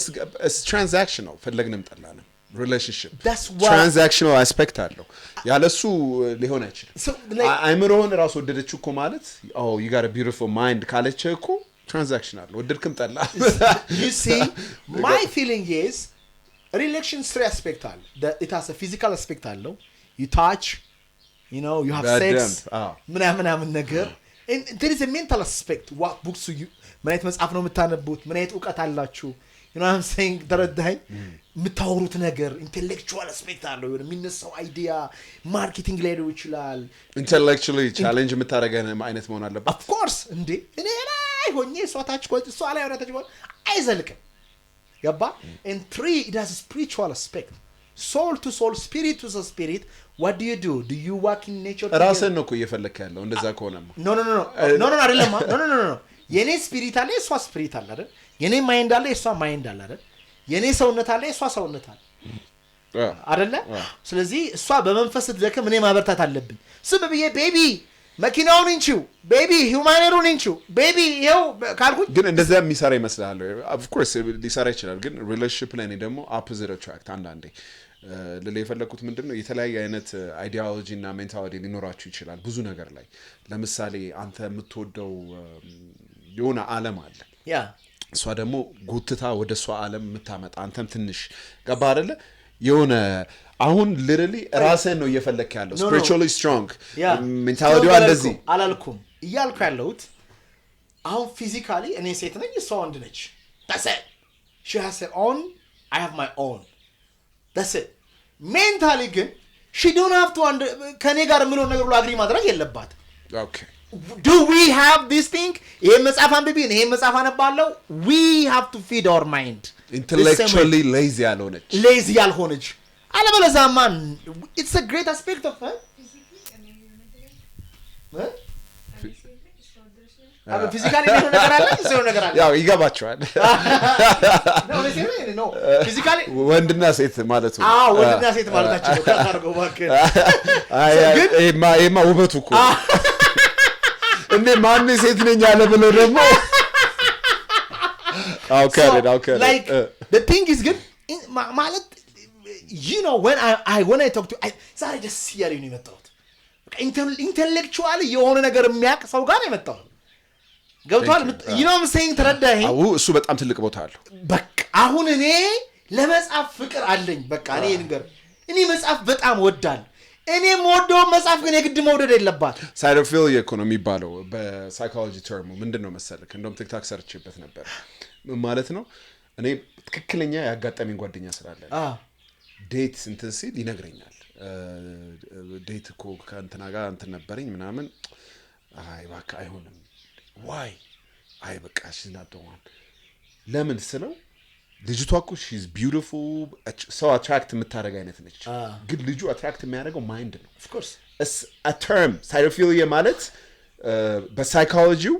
it's transactional ፈለግንም ጠላንም relationship that's why transactional aspect አለው ያለሱ ሊሆን አይችልም አይምሮን ራስ ወደደችው እኮ ማለት oh you got a beautiful mind ካለች እኮ transactional ወደድክም ጠላ you see my feeling is relations three aspect አለ it has a physical aspect አለው you touch you know you have sex ምናምን ነገር and there is a mental aspect what books you ምን አይነት መጽሐፍ ነው የምታነቡት ምን አይነት ዕውቀት አላችሁ you know what I'm saying ተረዳኸኝ የምታወሩት ነገር intellectual aspect አለው የሚነሳው አይዲያ ማርኬቲንግ ላይ ሊሆን ይችላል intellectually challenge የምታደርገን አይነት መሆን አለበት of course እንዴ እኔ ላይ ሆኜ ሷታች እሷ ላይ ሆነታች አይዘልቅም ገባ and three it has a spiritual aspect soul to soul spirit to spirit what do you walk in nature ራስን ነው እኮ እየፈለክ ያለው እንደዛ ከሆነማ no አይደለም no የኔ ስፒሪት አለ የሷ ስፒሪት አለ አይደል የኔ ማይንድ አለ የሷ ማይንድ አለ አይደል የኔ ሰውነት አለ የሷ ሰውነት አለ አይደለ ስለዚህ እሷ በመንፈስ ትደከም እኔ ማበርታት አለብኝ ስም ብዬ ቤቢ መኪናውን እንቺው ቤቢ ሂውማኔሩን እንቺው ቤቢ ይሄው ካልኩኝ ግን እንደዛ የሚሰራ ይመስላል of course ሊሰራ ይችላል ግን ሪሌሽንሺፕ ላይ ነው ደግሞ opposite attract አንዳንዴ ለለ የፈለኩት ምንድነው የተለያየ አይነት አይዲዮሎጂ እና ሜንታሊቲ ሊኖራችሁ ይችላል ብዙ ነገር ላይ ለምሳሌ አንተ የምትወደው የሆነ ዓለም አለ ያ እሷ ደግሞ ጉትታ ወደሷ ዓለም የምታመጣ አንተም ትንሽ ገባ አይደለ የሆነ አሁን literally ራስህን ነው እየፈለክ ያለው spiritually strong mentality እንደዚህ አላልኩም እያልኩ ያለሁት አሁን physically እኔ ሴት ነኝ እሷ ወንድ ነች that's it she has her own I have my own that's it mentally ግን she don't have to ከኔ ጋር ምለው ነገር ሁሉ አግሪ ማድረግ የለባት okay do we have this thing ይሄ መጽሐፍ አንብቢ ይሄ መጽሐፍ አነባለሁ we have to feed our mind intellectually lazy ያልሆነች አለበለዛማ it's a great aspect of her ፊዚካሊ ነው ነገር አለ እሱ ነገር አለ ያው ይገባቸዋል ነው ፊዚካሊ ወንድና ሴት ማለት ነው ወንድና ሴት ማለታችን ነው ካርገው ባክ ኤማ ውበቱ እኮ እንዴ ማን ሴት ነኝ ያለ ብሎ ደግሞ okay like the thing is good ማለት you know when I talk to ዛሬ just ሲያሪ ነው የመጣሁት intellectually የሆነ ነገር የሚያውቅ ሰው ጋር ነው የመጣሁት ገብቷል you know I'm saying ተረዳኸኝ እሱ በጣም ትልቅ ቦታ አለው በቃ አሁን እኔ ለመጽሐፍ ፍቅር አለኝ በቃ እኔ መጽሐፍ በጣም ወዳለሁ እኔ ሞደው መጽሐፍ ግን የግድ መውደድ የለባት ሳይኮፊሊያ እኮ ነው የሚባለው በሳይኮሎጂ ተርሙ ምንድነው መሰለክ እንደውም ቲክታክ ሰርችበት ነበር ማለት ነው እኔ ትክክለኛ ያጋጠመኝ ጓደኛ ስላለ ዴት እንትን ሲል ይነግረኛል ዴት እኮ ከእንትና ጋር እንትን ነበረኝ ምናምን አይ በቃ አይሆንም why አይ በቃ ሽናደዋን ለምን ስለው ልጅቷ እኮ she's beautiful ሰው አትራክት የምታደርግ አይነት ነች ግን ልጁ አትራክት የሚያደርገው ማይንድ ነው of course a term ሳይኮፊሊያ ማለት በሳይኮሎጂው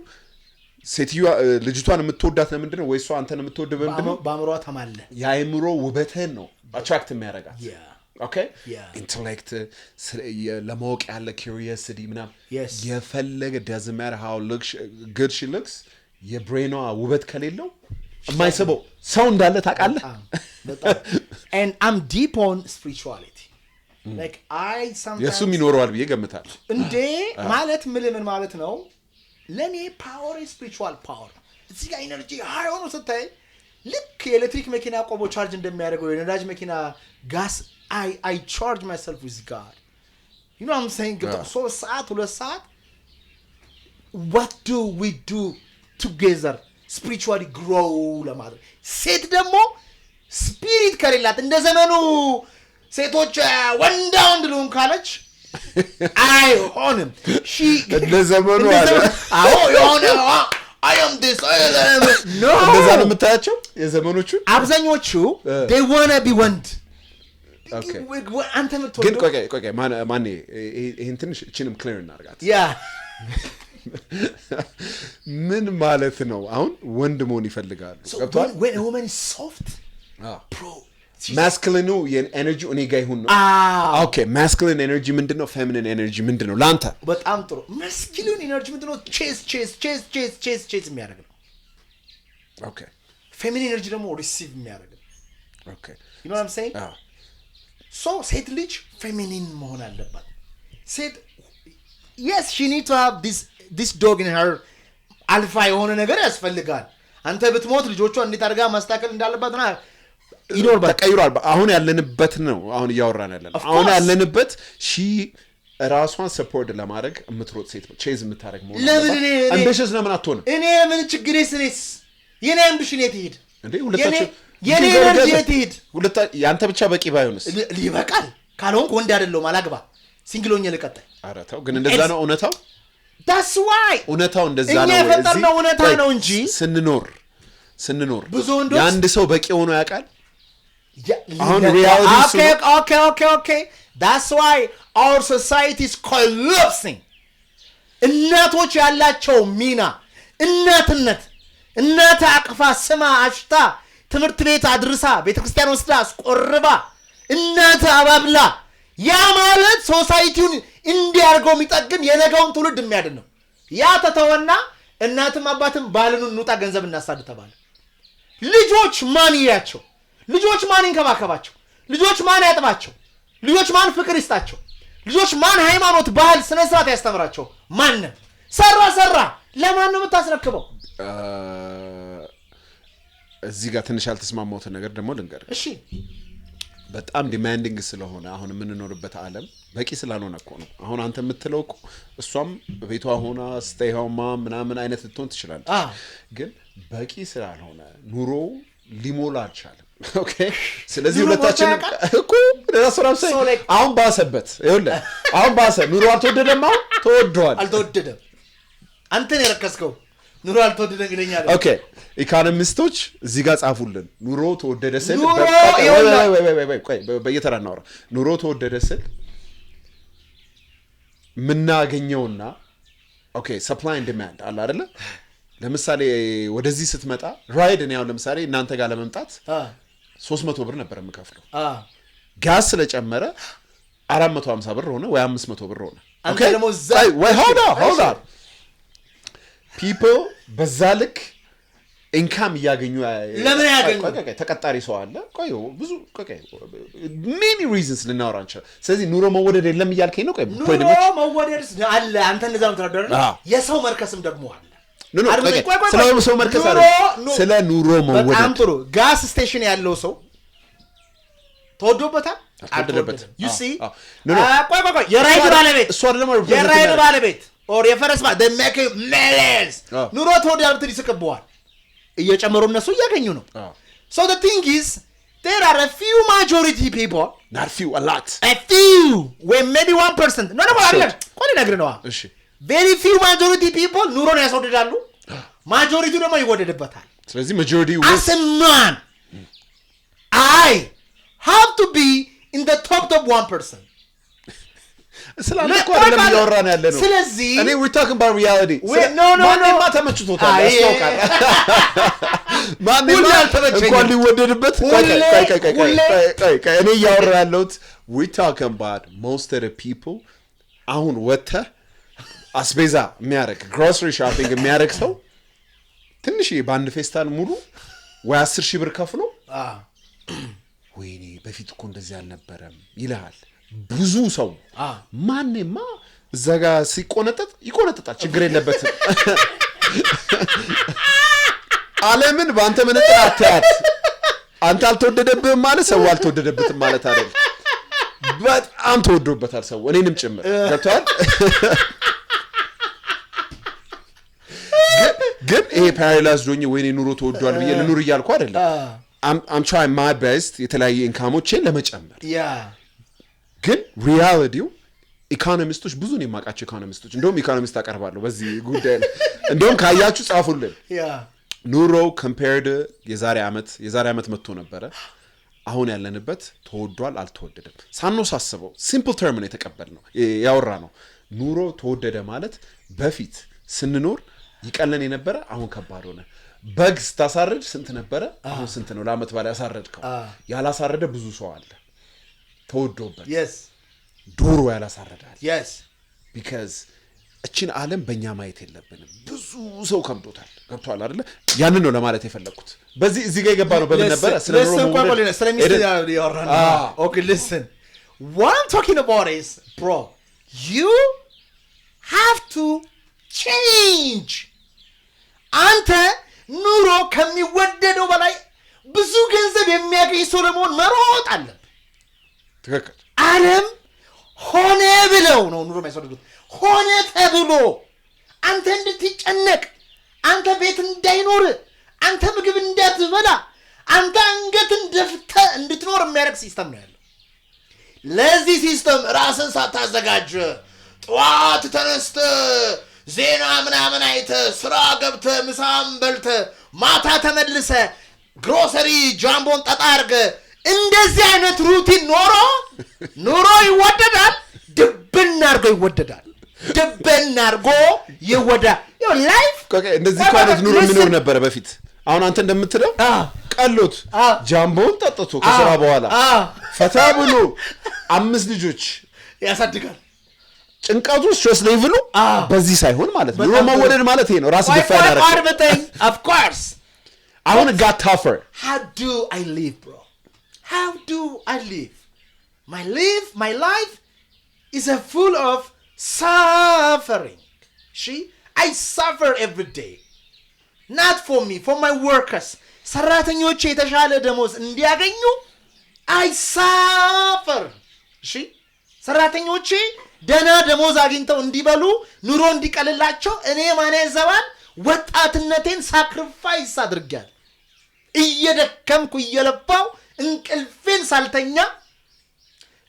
ሴትዮዋ ልጅቷን የምትወዳት ለምንድን ነው ወይ እሷ አንተን የምትወደው በምንድን ነው በአእምሮዋ ተማለ የአእምሮ ውበትህን ነው አትራክት የሚያደርጋት okay intellect ለማወቅ ያለ curiosity ምናምን የፈለገ doesn't matter how good she looks የብሬኗ ውበት ከሌለው የማይስበው ሰው እንዳለ ታውቃለህ and I'm deep on spirituality like I sometimes የሱም ይኖረዋል ብዬ ገምታለሁ እንዴ ማለት ምን ማለት ነው ለኔ ፓወር ስፒሪቹዋል ፓወር እዚህ ጋር ኢነርጂ ሃይ ሆኖ ስታይ ልክ የኤሌክትሪክ መኪና ቆቦ ቻርጅ እንደሚያደርገው የነዳጅ መኪና ጋስ I charge myself with God you know what I'm saying so ሰዓት 2 ሰዓት what do we do together spiritually grow ለማድረግ ሴት ደግሞ ስፒሪት ከሌላት እንደ ዘመኑ ሴቶች ወንድ ልሁን ካለች አይሆንም እንደ ዘመኑ አለ አዎ የሆነ I am this I am no እንደዛ ነው የምታያቸው የዘመኖቹ አብዛኞቹ they wanna be ወንድ okay አንተ የምትወደው ግን ቆይ ማን ይሄን ትንሽ እቺንም ክሊር እናርጋት ያ ምን ማለት ነው አሁን ወንድ መሆን ይፈልጋሉ ገብቷል when a woman is soft bro masculine energy እኔ ጋር ይሁን ነው okay masculine energy ምንድነው feminine energy ምንድነው ላንተ በጣም ጥሩ masculine energy ምንድነው chase የሚያደርግ ነው okay feminine energy ደግሞ receive የሚያደርግ ነው okay you know what I'm saying so ሴት ልጅ feminine መሆን አለባት ሴት yes she need to have this dog in her alpha የሆነ ነገር ያስፈልጋል አንተ ብትሞት ልጆቿን እንዴት አድርጋ ማስተካከል እንዳለባት ነው ይኖር ተቀይሯል አሁን ያለንበት ነው አሁን እያወራን ያለን አሁን ያለንበት ራሷን ሰፖርት ለማድረግ የምትሮጥ ሴት ቼዝ የምታደርግ መሆን አለባት አምቢሽስ ለምን አትሆንም እኔ ምን ችግሬስ ነስ የኔ አምቢሽን የትሄድ እንዴ ሁለታችሁ የኔ ኤነርጂ የትሄድ ያንተ ብቻ በቂ ባይሆንስ ሊበቃል ካልሆንክ ወንድ አይደለም አላግባ ሲንግሎኝ ልቀጣይ አራታው ግን እንደዛ ነው እውነታው that's why እውነታው እንደዛ ነው እኛ ፈጠርነው እውነታ ነው እንጂ ስንኖር ብዙ ወንዶች ያንድ ሰው በቂ ሆኖ ያውቃል አሁን ሪያሊቲ okay that's why our society is collapsing እናቶች ያላቸው ሚና እናትነት እናት አቅፋ ስማ አሽታ ትምህርት ቤት አድርሳ ቤተክርስቲያን ወስዳ አስቆርባ እናት አባብላ ያ ማለት ሶሳይቲውን እንዲያርገው የሚጠግን የነገውን ትውልድ የሚያድን ነው ያ ተተወና እናትም አባትም ባልን እንውጣ ገንዘብ እናሳድ ተባለ ልጆች ማን ይያቸው ልጆች ማን ይንከባከባቸው ልጆች ማን ያጥባቸው ልጆች ማን ፍቅር ይስጣቸው ልጆች ማን ሃይማኖት ባህል ስነ ስርዓት ያስተምራቸው ማን ሰራ ለማን ነው የምታስረክበው እዚህ ጋር ትንሽ ያልተስማማሁት ነገር ደግሞ ልንገር እሺ በጣም ዲማንዲንግ ስለሆነ አሁን የምንኖርበት ዓለም በቂ ስላልሆነ እኮ ነው አሁን አንተ የምትለው እኮ እሷም በቤቷ ሆና stay home ምናምን አይነት ልትሆን ትችላለች ግን በቂ ስላልሆነ ኑሮ ሊሞላ አልቻለም ኦኬ ስለዚህ ሁለታችን እኮ ለራስራም ሳይ አሁን ባሰበት ይኸውልህ አሁን ባሰ ኑሮ አልተወደደም አሁን ተወዷል አልተወደደም አንተን ያረከስከው ኑሮ አልተወደደም ይለኛል ኦኬ ኢኮኖሚስቶች እዚህ ጋር ጻፉልን ኑሮ ተወደደ ስል ቆይ በየተራ እናወራ ኑሮ ተወደደ ስል ምናገኘውና ኦኬ ሰፕላይ ኤንድ ዲማንድ አለ አይደለ ለምሳሌ ወደዚህ ስትመጣ ራይድ ነው ለምሳሌ እናንተ ጋር ለመምጣት 300 ብር ነበር የምከፍለው ጋስ ስለጨመረ 450 ብር ሆነ ወይ 500 ብር ሆነ ኦኬ ወይ hold on people በዛልክ ኢንካም ያገኙ ለምን ያገኙ ተቀጣሪ ሰው አለ ቆይ ብዙ ቆይ many reasons ልናወራ እንችላለን ስለዚህ ኑሮ መወደድ የለም ይያልከኝ ነው ቆይ ኑሮ መወደድ አለ አንተ እንደዛም ተረዳረ የሰው መርከስም ደግሞ አለ ስለ ሰው መርከስ አለ ስለ ኑሮ መወደድ በጣም ጥሩ ጋስ ስቴሽን ያለው ሰው ተወዶበታል አልተወደደም you see ቆይ የራይድ ባለቤት እሱ አይደለም የራይድ ባለቤት or የፈረስ they make millions ኑሮ ተወደደ ብትል ይስቀበዋል እየጨመሩ እነሱ ያገኙ ነው so the thing is there are a few majority people not few a lot a few when maybe 1% no አለ ቆይ ነገር ነው እሺ very few majority people ኑሮን ያስወድዳሉ majority ደግሞ ይወደድበታል ስለዚህ majority as a man I have to be in the top 1%. ስላለ እኮ አይደለም እያወራን ያለ ነው ስለዚህ እኔ we talking about reality ማንማ ተመችቶታል ያስታውቃል ማንማ እንኳን ሊወደድበት እኔ እያወራ ያለሁት we talking about most of the people አሁን ወተ አስቤዛ የሚያረግ grocery shopping የሚያረግ ሰው ትንሽ በአንድ ፌስታል ሙሉ ወይ 10,000 ብር ከፍሎ ወይኔ በፊት እኮ እንደዚህ አልነበረም ይላል ብዙ ሰው ማንማ ዘጋ ሲቆነጠጥ ይቆነጠጣል ችግር የለበትም ዓለምን በአንተ መነጽር አትያት አንተ አልተወደደብህም ማለት ሰው አልተወደደበትም ማለት አይደለም በጣም ተወዶበታል ሰው እኔንም ጭምር ገብቷል ግን ይሄ ፓራላይዝ ዶኝ ወይኔ ኑሮ ተወዷል ብዬ ለኑር ይያልኩ አይደለም I'm trying my best የተለያየ ኢንካሞችን ለመጨመር ግን ሪያሊቲው ኢኮኖሚስቶች ብዙ ነው የማቃቸው ኢኮኖሚስቶች እንደውም ኢኮኖሚስት አቀርባለሁ በዚህ ጉዳይ እንደውም ካያችሁ ጻፉልን ኑሮ compared የዛሬ አመት መጥቶ ነበር አሁን ያለንበት ተወዷል አልተወደደም ሳንወሳስበው ሲምፕል ተርም ነው የተቀበልነው ያወራ ነው ኑሮ ተወደደ ማለት በፊት ስንኖር ይቀለን የነበረ አሁን ከባድ ሆነ በግስ ታሳረድ ስንት ነበር አሁን ስንት ነው ለአመት ባለ ያሳረድከው ያላሳረደ ብዙ ሰው አለ ተወዶበት yes ዶሮ ያላሳረዳል yes because እቺን ዓለም በእኛ ማየት የለብንም ብዙ ሰው ከብዶታል ገብቷል አይደለ ያንን ነው ለማለት የፈለኩት በዚህ እዚህ ጋር ይገባ ነው በምን ነበር ስለሚስት ያወራና okay listen what I'm talking about is bro you have to change አንተ ኑሮ ከሚወደደው በላይ ብዙ ገንዘብ የሚያገኝ ሶሎሞን መሮጥ አለ ትክክል ዓለም ሆነ ብለው ነው ኑሮ ማይሰዱት ሆነ ተብሎ አንተ እንድትጨነቅ አንተ ቤት እንዳይኖር አንተ ምግብ እንዳትበላ አንተ አንገት እንደፍተ እንድትኖር የሚያደርግ ሲስተም ነው ያለው ለዚህ ሲስተም ራስን ሳታዘጋጅ ጧት ተነስተ ዜና ምናምን አይተ ስራ ገብተ ምሳም በልተ ማታ ተመልሰ ግሮሰሪ ጃምቦን ጠጣርገ እንደዚህ አይነት ሩቲን ኑሮ ይወደዳል ድብናርጎ ይወደዳል ድብናርጎ ይወደዳል ይው ላይፍ እንደዚህ አይነት ኑሮ የሚኖር ነበር በፊት አሁን አንተ እንደምትለው ቀሎት ጃምቦን ጠጥቶ ከስራ በኋላ ፈታ ብሎ 5 ልጆች ያሳድጋል ጭንቀቱ ስትሬስ ሌቭሉ በዚህ ሳይሆን ማለት ነው ኑሮ መወደድ ማለት ይሄ ነው ራስ ዲፋይን አደረገ of course I want to get tougher how do I live bro how do I live my life is a full of suffering I suffer every day not for me for my workers ሰራተኞቼ የተሻለ ደሞዝ እንዲያገኙ I suffer ሰራተኞቼ ደና ደሞዝ አግኝተው እንዲበሉ ኑሮ እንዲቀልላቸው እኔ ማን ያዘባል ወጣትነቴን ሳክሪፋይስ አድርጋል እየደከምኩ እየለባው እንቅልፌን ሳልተኛ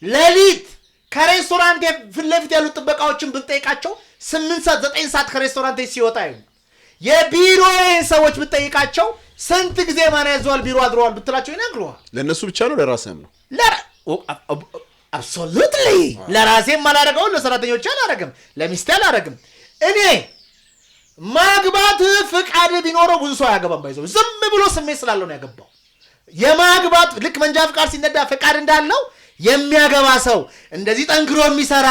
ለሊት ከሬስቶራንት ፍለፊት ያሉ ጥበቃዎችን ብንጠይቃቸው 8 ሰዓት 9 ሰዓት ከሬስቶራንት ሲወጣ ይሁን የቢሮዬን ሰዎች ብንጠይቃቸው ስንት ጊዜ ማን ያዘዋል ቢሮ አድሯል ብትላቸው ይነግሩዋል ለነሱ ብቻ ነው ለራስህም ነው absolutely ለራሴም ማላረጋው ለሰራተኞች አላረግም ለሚስቴ አላረግም እኔ ማግባት ፍቃድ ቢኖረው ብዙ ሰው ያገባም ባይዘው ዝም ብሎ ስሜት ስላለው ነው ያገባው የማግባት ልክ መንጃ ፍቃድ ሲነዳ ፍቃድ እንዳለው የሚያገባ ሰው እንደዚህ ጠንክሮ የሚሰራ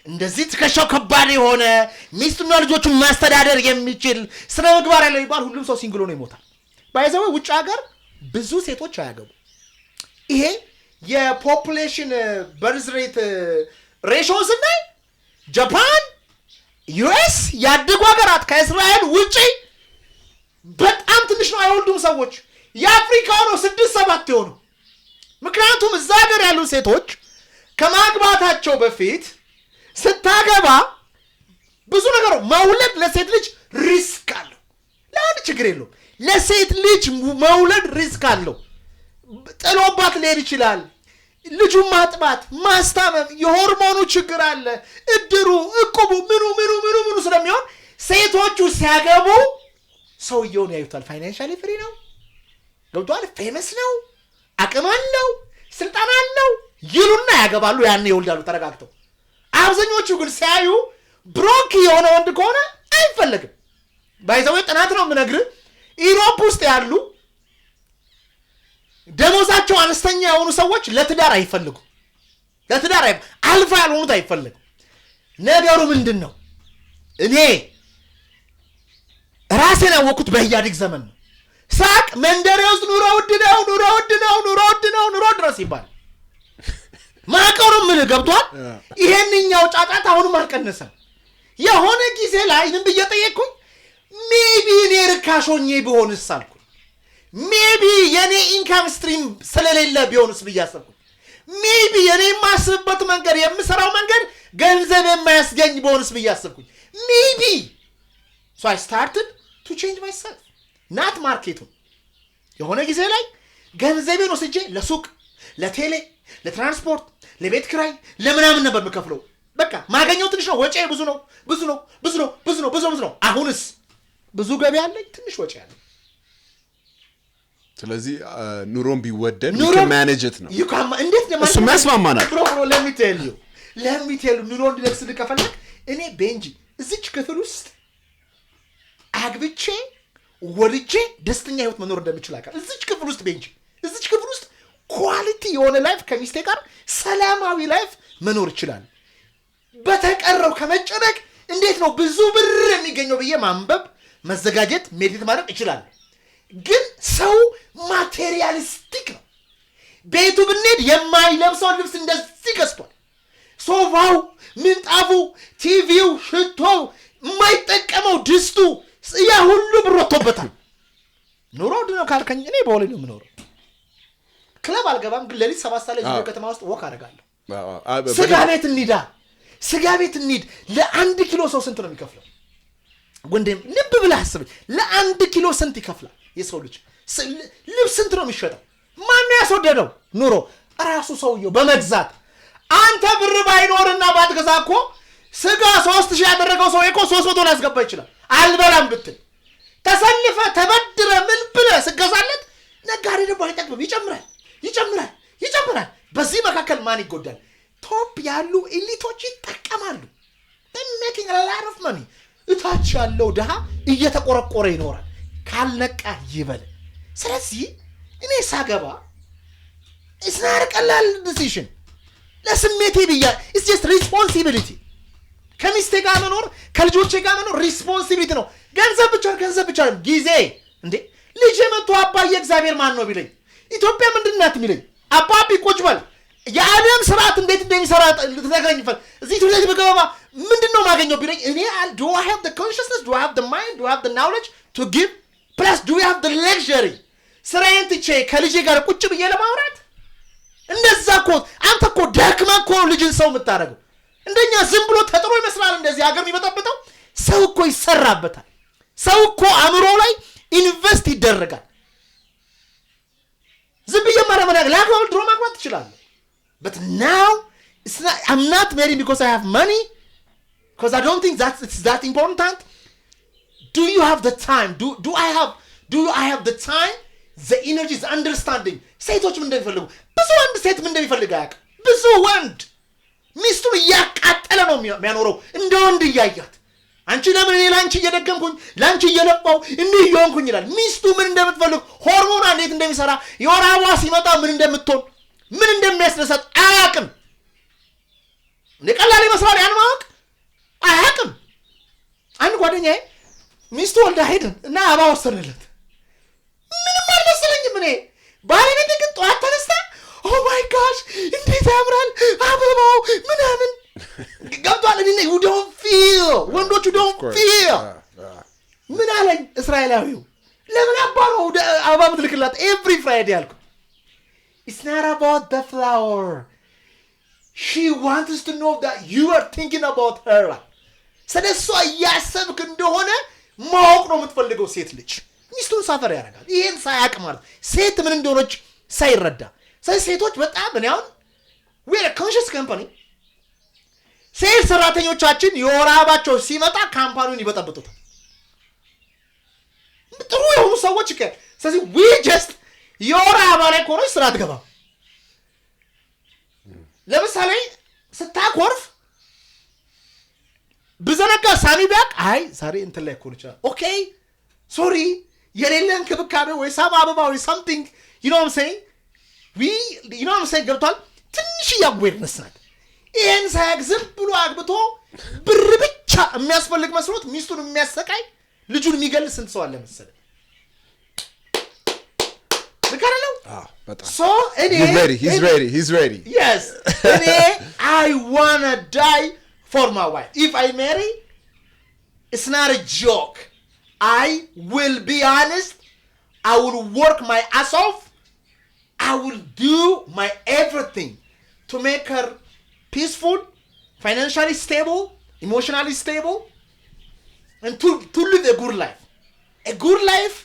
እንደዚህ ትከሻው ከባድ የሆነ ሚስቱና ልጆቹን ማስተዳደር የሚችል ስነ ምግባር ያለው ይባል ሁሉም ሰው ሲንግል ነው ይሞታል ባይዘው ውጭ ሀገር ብዙ ሴቶች አያገቡ ይሄ የፖፑሌሽን በርዝ ሬት ሬሽዮ ስናይ ጃፓን ዩኤስ ያደጉ ሀገራት ከእስራኤል ውጪ በጣም ትንሽ ነው አይወልዱም ሰዎች የአፍሪካው ነው 6-7 ይሆኑ ምክንያቱም እዛ ሀገር ያሉ ሴቶች ከማግባታቸው በፊት ስታገባ ብዙ ነገር መውለድ ለሴት ልጅ ሪስክ አለው ለአንድ ችግር የለው ለሴት ልጅ መውለድ ሪስክ አለው ጥሎባት ሊሄድ ይችላል ልጁን ማጥባት ማስታመም የሆርሞኑ ችግር አለ እድሩ እቁቡ ምኑ ስለሚሆን ሴቶቹ ሲያገቡ ሰውየውን ያዩታል ፋይናንሻሊ ፍሪ ነው ገብቷል ፌመስ ነው አቅም አለው ስልጣን አለው ይሉና ያገባሉ ያን ይወልዳሉ ተረጋግተው አብዛኞቹ ግን ሲያዩ ብሮክ የሆነ ወንድ ከሆነ አይፈልግም ባይዘው ጥናት ነው የምነግርህ ኢሮፕ ውስጥ ያሉ ደሞዛቸው አነስተኛ የሆኑ ሰዎች ለትዳር አይፈልጉ ለትዳር አልፋ ያልሆኑት አይፈልጉ ነገሩ ምንድነው እኔ ራሴን ያወኩት በኢህአዴግ ዘመን ነው ሳቅ መንደሬ ውስጥ ኑሮ ውድ ነው ሲባል ማቀሩ ምን ገብቷል ይሄንኛው ጫጫታ አሁንም አልቀነሰም የሆነ ጊዜ ላይ ምን በየጠየቅኩኝ ሜቢ እኔ ርካሾኜ ቢሆንስ አልኩኝ ሜቢ የኔ ኢንካም ስትሪም ስለሌለ ቢሆንስ ብያሰብኩኝ ሜቢ የኔ ማስብበት መንገድ የምሰራው መንገድ ገንዘብ የማያስገኝ ቢሆንስ ብያሰብኩኝ ሜቢ so I started to change myself not marketing የሆነ ጊዜ ላይ ገንዘቤን ወስጄ ለሱቅ ለቴሌ ለትራንስፖርት ለቤት ክራይ ለምናምን ነበር መከፍለው በቃ ማገኘው ትንሽ ነው ወጪ ብዙ ነው አሁንስ ብዙ ገቢ አለኝ ትንሽ ወጪ አለኝ ስለዚህ ኑሮን ቢወደድ you can manage it ነው እንዴት ነው እሱ መስማማናል bro let me tell you ኑሮ እንዲደርስ ልከፈለክ እኔ ቤንጂ እዚች ክፍል ውስጥ አግብቼ ወልጄ ደስተኛ ህይወት መኖር እንደምችል አውቃለሁ እዚች ክፍል ውስጥ ቤንጂ እዚች ክፍል ውስጥ ኳሊቲ የሆነ ላይፍ ከሚስቴ ጋር ሰላማዊ ላይፍ መኖር ይችላል በተቀረው ከመጨነቅ እንዴት ነው ብዙ ብር የሚገኘው በየ ማንበብ መዘጋጀት ሜዲቴት ማድረግ ይችላል ግን ሰው ማቴሪያሊስቲክ ነው ቤቱ ብንሄድ የማይለብሰው ልብስ እንደዚህ ገዝቷል ሶፋው ምንጣፉ ቲቪው ሽቶው የማይጠቀመው ድስቱ ያ ሁሉ ብር ወጥቶበታል ኑሮ ድነው ካልከኝ እኔ በወሌ ነው የምኖረው ክለብ አልገባም ግን ለሊት 7 ሰዓት ላይ እዚህ ከተማ ውስጥ ወክ አደርጋለሁ ስጋ ቤት እንሂድ ለአንድ ኪሎ ሰው ስንት ነው የሚከፍለው ወንድም ልብ ብለህ አስብ ለአንድ ኪሎ ስንት ይከፍላል የሰው ልጅ ልብስ ስንት ነው የሚሸጠው ማን ነው ያስወደደው ኑሮ ራሱ ሰውየው በመግዛት አንተ ብር ባይኖርና ባትገዛ እኮ ስጋ 3000 ያደረገው ሰው እኮ 300 ሊያስገባ ይችላል አልበላም ብትል ተሰልፈ ተበድረ ምን ብለህ ስገዛለት ነጋዴ ደግሞ አይጠቅምም ይጨምራል በዚህ መካከል ማን ይጎዳል ቶፕ ያሉ ኤሊቶች ይጠቀማሉ they're making a lot of money እታች ያለው ደሃ እየተቆረቆረ ይኖራል ካልነቃ ይበል ስለዚህ እኔ ሳገባ it's not a ቀላል decision ለስሜቴ ብያ it's just responsibility ከሚስቴ ጋር መኖር ከልጆቼ ጋር መኖር responsibility ነው ገንዘብ ብቻ ጊዜ እንዴ ልጅ መጥቶ አባዬ እግዚአብሔር ማን ነው ቢለኝ ኢትዮጵያ ምንድናት የሚለኝ አባቢ ቁጭ በል የዓለም ስርዓት እንዴት እንደሚሰራ ልትነግረኝ ይፈል እዚህ ትውልድ በገባ ምንድነው ማገኘው ቢለኝ እኔ do I have the consciousness do I have the mind do I have the knowledge to give plus do I have the luxury ስራዬን ትቼ ከልጄ ጋር ቁጭ ብዬ ለማውራት እንደዛ እኮ አንተ እኮ ደክመህ እኮ ልጅን ሰው የምታደርገው እንደኛ ዝም ብሎ ተጥሮ ይመስላል እንደዚህ ሀገር የሚበጣበጠው ሰው እኮ ይሰራበታል ሰው እኮ አእምሮ ላይ ኢንቨስት ይደረጋል ዝም ብዬ ማረመና ላግባብ ድሮ ማግባት ትችላለህ but now I'm not married because I have money because I don't think it's that important do you have the time do I have the time the energy the understanding ሴቶች ምን እንደሚፈልጉ ብዙ ወንድ ሴት ምን እንደሚፈልግ ያውቃል ብዙ ወንድ ሚስቱን ያቃጠለ ነው የሚያኖረው እንደ ወንድ ያያት አንቺ ለምን እኔ ላንቺ እየደገምኩኝ ላንቺ እየለፋው እንዲህ ይሆንኩኝ ይላል ሚስቱ ምን እንደምትፈልግ ሆርሞን እንዴት እንደሚሰራ የወራዋ ሲመጣ ምን እንደምትሆን ምን እንደሚያስደስት አያውቅም ለቀላል ይመስላል ያን ማወቅ አያውቅም አንድ ጓደኛዬ ሚስቱ ወልዳ ሄድን እና አባ ወሰነለት ምንም አልመሰለኝም እኔ ባለቤቴ ግን ጧት ተነስታ ኦ ማይ ጋሽ እንዴት ያምራል አበባው ምናምን ገብቷል እኔ you don't feel ወንዶቹ don't feel ምን አለኝ እስራኤላዊው ለምን አባሮ አበባ ምትልክላት every Friday አልኩ it's not about the flower she wants to know that you are thinking about her ስለሷ ያሰብክ እንደሆነ ማወቅ ነው የምትፈልገው ሴት ልጅ ሚስቱን ሳፈር ያደርጋል ይሄን ሳያቅ ማለት ሴት ምን እንደሆነች ሳይረዳ ሴቶች በጣም እኔ አሁን we're a conscious company ሴት ሰራተኞቻችን የወራባቸው ሲመጣ ካምፓኒውን ይበጠብጡታል ጥሩ የሆኑ ሰዎች ስለዚህ we just የወር አበባ ላይ ከሆነች ስራ አትገባም። ለምሳሌ ስታኮርፍ ብዘነጋ ሳሚ ቢያቅ አይ ዛሬ እንትን ላይ ኮርቻ ኦኬ ሶሪ የሌለ እንክብካቤ ወይ ሳም አበባ ወይ something you know what I'm saying ገብቷል። ትንሽ ያጓድነስ ናት። ይሄን ሳያቅ ዝም ብሎ አግብቶ ብር ብቻ የሚያስፈልግ መስሎት ሚስቱን የሚያሰቃይ ልጁን የሚገል ስንት ሰው አለ መሰለህ? በጣም so he's ready yes I wanna die for my wife. If I marry, it's not a joke. I will be honest. I will work my ass off. I will do my everything to make her peaceful, financially stable, emotionally stable, and to live a good life. A good life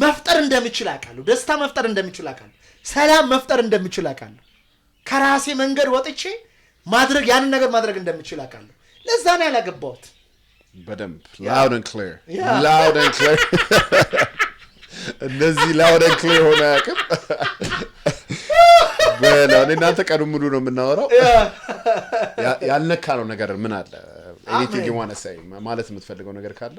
መፍጠር እንደምችል አውቃለሁ። ደስታ መፍጠር እንደምችል አውቃለሁ። ሰላም መፍጠር እንደምችል አውቃለሁ። ከራሴ መንገድ ወጥቼ ማድረግ ያንን ነገር ማድረግ እንደምችል አውቃለሁ። ለዛ ነው ያላገባሁት። በደንብ loud and clear እንደዚህ loud and clear ሆነ አቅም በለው እናንተ ቀኑ ሙሉ ነው የምናወራው። ያልነካ ነው ነገር ምን አለ? anything you want to say ማለት የምትፈልገው ነገር ካለ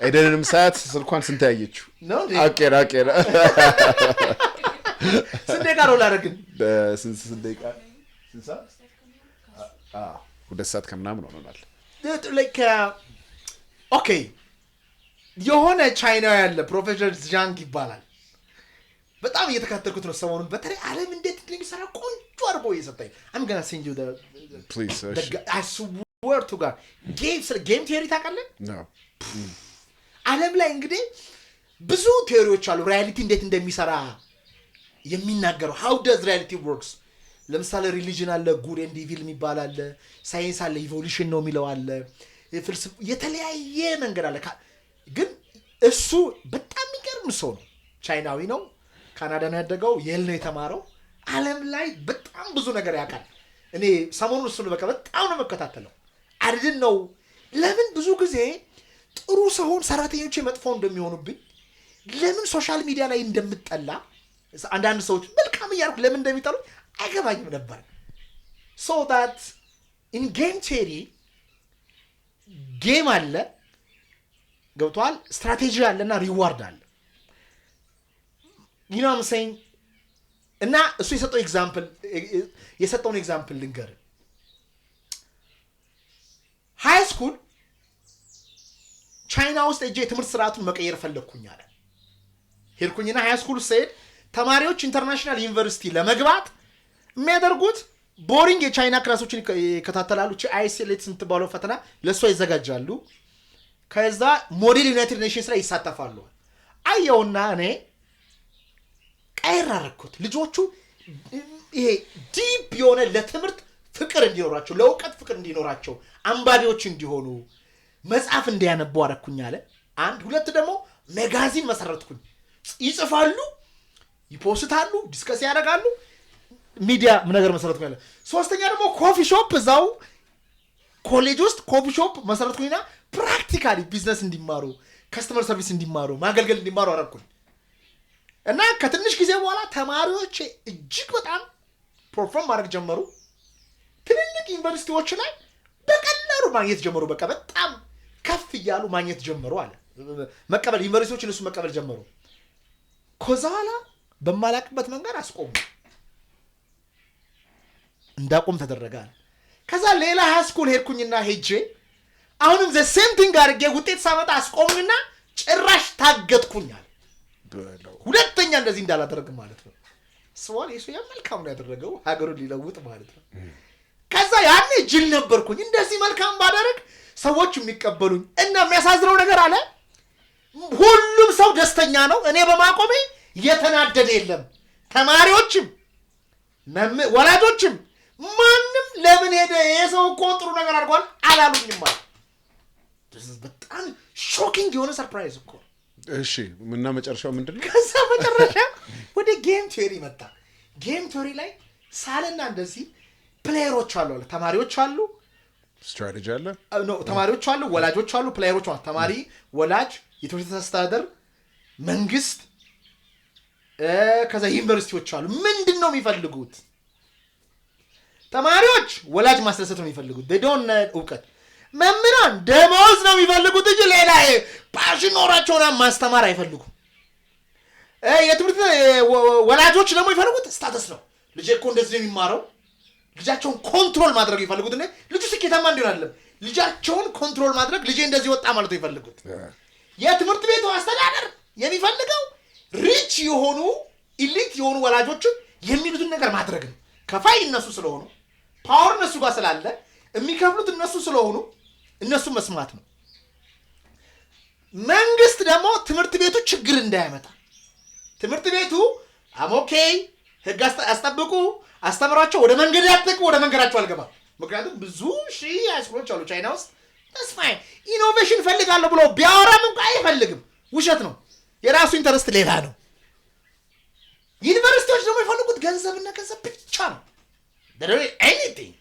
ኤደንም ሰዓት ስልኳን ስንት ያየችው ነው አቄራ ስንት ደቂቃ ነው ላደርግን? ስንት ደቂቃ ሁለት ሰዓት ከምናምን ሆኖናል። like okay የሆነ ቻይናዊ ያለ ፕሮፌሰር ዣንግ ይባላል። በጣም እየተከታተልኩት ነው ሰሞኑን። በተለይ ዓለም እንዴት እንደሚሰራ ቆንጆ አድርጎ እየሰጠኝ I'm gonna send you the please I swear to God game theory ታውቃለህ? no ዓለም ላይ እንግዲህ ብዙ ቲዮሪዎች አሉ ሪያሊቲ እንዴት እንደሚሰራ የሚናገሩ how does reality works። ለምሳሌ ሪሊጅን አለ ጉድ ኤንድ ኢቪል የሚባል አለ፣ ሳይንስ አለ ኢቮሉሽን ነው የሚለው አለ፣ ፍልስፍ የተለያየ መንገድ አለ። ግን እሱ በጣም የሚገርም ሰው ነው። ቻይናዊ ነው፣ ካናዳ ነው ያደገው፣ የል ነው የተማረው። ዓለም ላይ በጣም ብዙ ነገር ያውቃል። እኔ ሰሞኑን እሱ በቃ በጣም ነው መከታተለው። አይደል ነው ለምን ብዙ ጊዜ ጥሩ ሰውን ሰራተኞቼ መጥፎ እንደሚሆኑብኝ ለምን ሶሻል ሚዲያ ላይ እንደምጠላ አንዳንድ ሰዎች መልካም እያልኩ ለምን እንደሚጠሉ አይገባኝም ነበር። so that in game theory game አለ ገብቷል፣ ስትራቴጂ አለና ሪዋርድ አለ። you know what I'm saying እና እሱ የሰጠውን ኤግዛምፕል ልንገር። ሃይ ስኩል ቻይና ውስጥ እጄ ትምህርት ስርዓቱን መቀየር ፈለኩኝ አለ። ሄድኩኝና ሃይ ስኩል ስሄድ ተማሪዎች ኢንተርናሽናል ዩኒቨርሲቲ ለመግባት የሚያደርጉት ቦሪንግ የቻይና ክላሶችን ይከታተላሉ። አይሲኤልኤስ የምትባለው ፈተና ለእሷ ይዘጋጃሉ። ከዛ ሞዴል ዩናይትድ ኔሽንስ ላይ ይሳተፋሉ። አየውና እኔ ቀይር አደረኩት። ልጆቹ ይሄ ዲፕ የሆነ ለትምህርት ፍቅር እንዲኖራቸው፣ ለእውቀት ፍቅር እንዲኖራቸው፣ አንባቢዎች እንዲሆኑ፣ መጽሐፍ እንዲያነቡ አደረኩኝ አለ። አንድ ሁለት ደግሞ መጋዚን መሰረትኩኝ። ይጽፋሉ፣ ይፖስታሉ፣ ዲስከስ ያደርጋሉ፣ ሚዲያ ነገር መሰረትኩኝ አለ። ሶስተኛ ደግሞ ኮፊ ሾፕ እዛው ኮሌጅ ውስጥ ኮፊ ሾፕ መሰረትኩኝና ፕራክቲካሊ ቢዝነስ እንዲማሩ፣ ከስተመር ሰርቪስ እንዲማሩ፣ ማገልገል እንዲማሩ አደረኩኝ። እና ከትንሽ ጊዜ በኋላ ተማሪዎች እጅግ በጣም ፐርፎርም ማድረግ ጀመሩ። ትልልቅ ዩኒቨርሲቲዎች ላይ በቀላሉ ማግኘት ጀመሩ። በቃ በጣም ከፍ እያሉ ማግኘት ጀመሩ አለ። መቀበል ዩኒቨርሲቲዎች እነሱ መቀበል ጀመሩ። ከዛ በኋላ በማላቅበት መንገድ አስቆሙ። እንዳቆም ተደረገ። ከዛ ሌላ ሃይ ስኩል ሄድኩኝና ሄጄ አሁንም ዘ ሴም ቲንግ አድርጌ ውጤት ሳመጣ አስቆሙኝና ጭራሽ ታገትኩኛል። ሁለተኛ እንደዚህ እንዳላደረግ ማለት ነው። ስዋል ኢየሱስ መልካም ነው ያደረገው ሀገሩን ሊለውጥ ማለት ነው። ከዛ ያኔ ጅል ነበርኩኝ። እንደዚህ መልካም ባደረግ ሰዎች የሚቀበሉኝ እና የሚያሳዝነው ነገር አለ ሁሉም ሰው ደስተኛ ነው። እኔ በማቆሜ የተናደደ የለም። ተማሪዎችም ወላጆችም ማንም ለምን ሄደ የሰው እኮ ጥሩ ነገር አድርጓል አላሉኝም ማለት በጣም ሾኪንግ የሆነ ሰርፕራይዝ እኮ። እሺ ምንና መጨረሻው ምንድነው? ከዛ መጨረሻ ወደ ጌም ቲዮሪ መጣ። ጌም ቲዮሪ ላይ ሳለና እንደዚህ ፕሌየሮች አሉ፣ ተማሪዎች አሉ፣ ስትራቴጂ አለ ኖ ተማሪዎች አሉ፣ ወላጆች አሉ፣ ፕሌየሮች አሉ። ተማሪ፣ ወላጅ፣ የትምህርት አስተዳደር፣ መንግስት ከዛ ዩኒቨርሲቲዎች አሉ ምንድነው የሚፈልጉት ተማሪዎች ወላጅ ማስደሰት ነው የሚፈልጉት they don't need እውቀት መምህራን ደሞዝ ነው የሚፈልጉት እንጂ ሌላ ፓሽን ኖራቸውና ማስተማር አይፈልጉም የትምህርት ወላጆች ደግሞ የሚፈልጉት ስታተስ ነው ልጄ እኮ እንደዚህ ነው የሚማረው ልጃቸውን ኮንትሮል ማድረግ ይፈልጉት እና ልጁ ስኬታማ እንዲሆን አይደለም ልጃቸውን ኮንትሮል ማድረግ ልጄ እንደዚህ ወጣ ማለት ነው ይፈልጉት የትምህርት ቤቱ አስተዳደር የሚፈልገው ሪች የሆኑ ኢሊት የሆኑ ወላጆችን የሚሉትን ነገር ማድረግ ነው ከፋይ እነሱ ስለሆኑ ፓወር እነሱ ጋር ስላለ የሚከፍሉት እነሱ ስለሆኑ እነሱ መስማት ነው መንግስት ደግሞ ትምህርት ቤቱ ችግር እንዳያመጣ ትምህርት ቤቱ ኦኬ ህግ አስጠብቁ አስተምሯቸው ወደ መንገድ ያጥቁ ወደ መንገዳቸው አልገባ ምክንያቱም ብዙ ሺህ አይስኩሎች አሉ ቻይና ውስጥ that's fine ኢኖቬሽን ፈልጋለሁ ብሎ ቢያወራም እንኳን አይፈልግም ውሸት ነው የራሱ ኢንተረስት ሌላ ነው ዩኒቨርሲቲዎች ደግሞ ይፈልጉት ገንዘብና ገንዘብ ብቻ ነው there is anything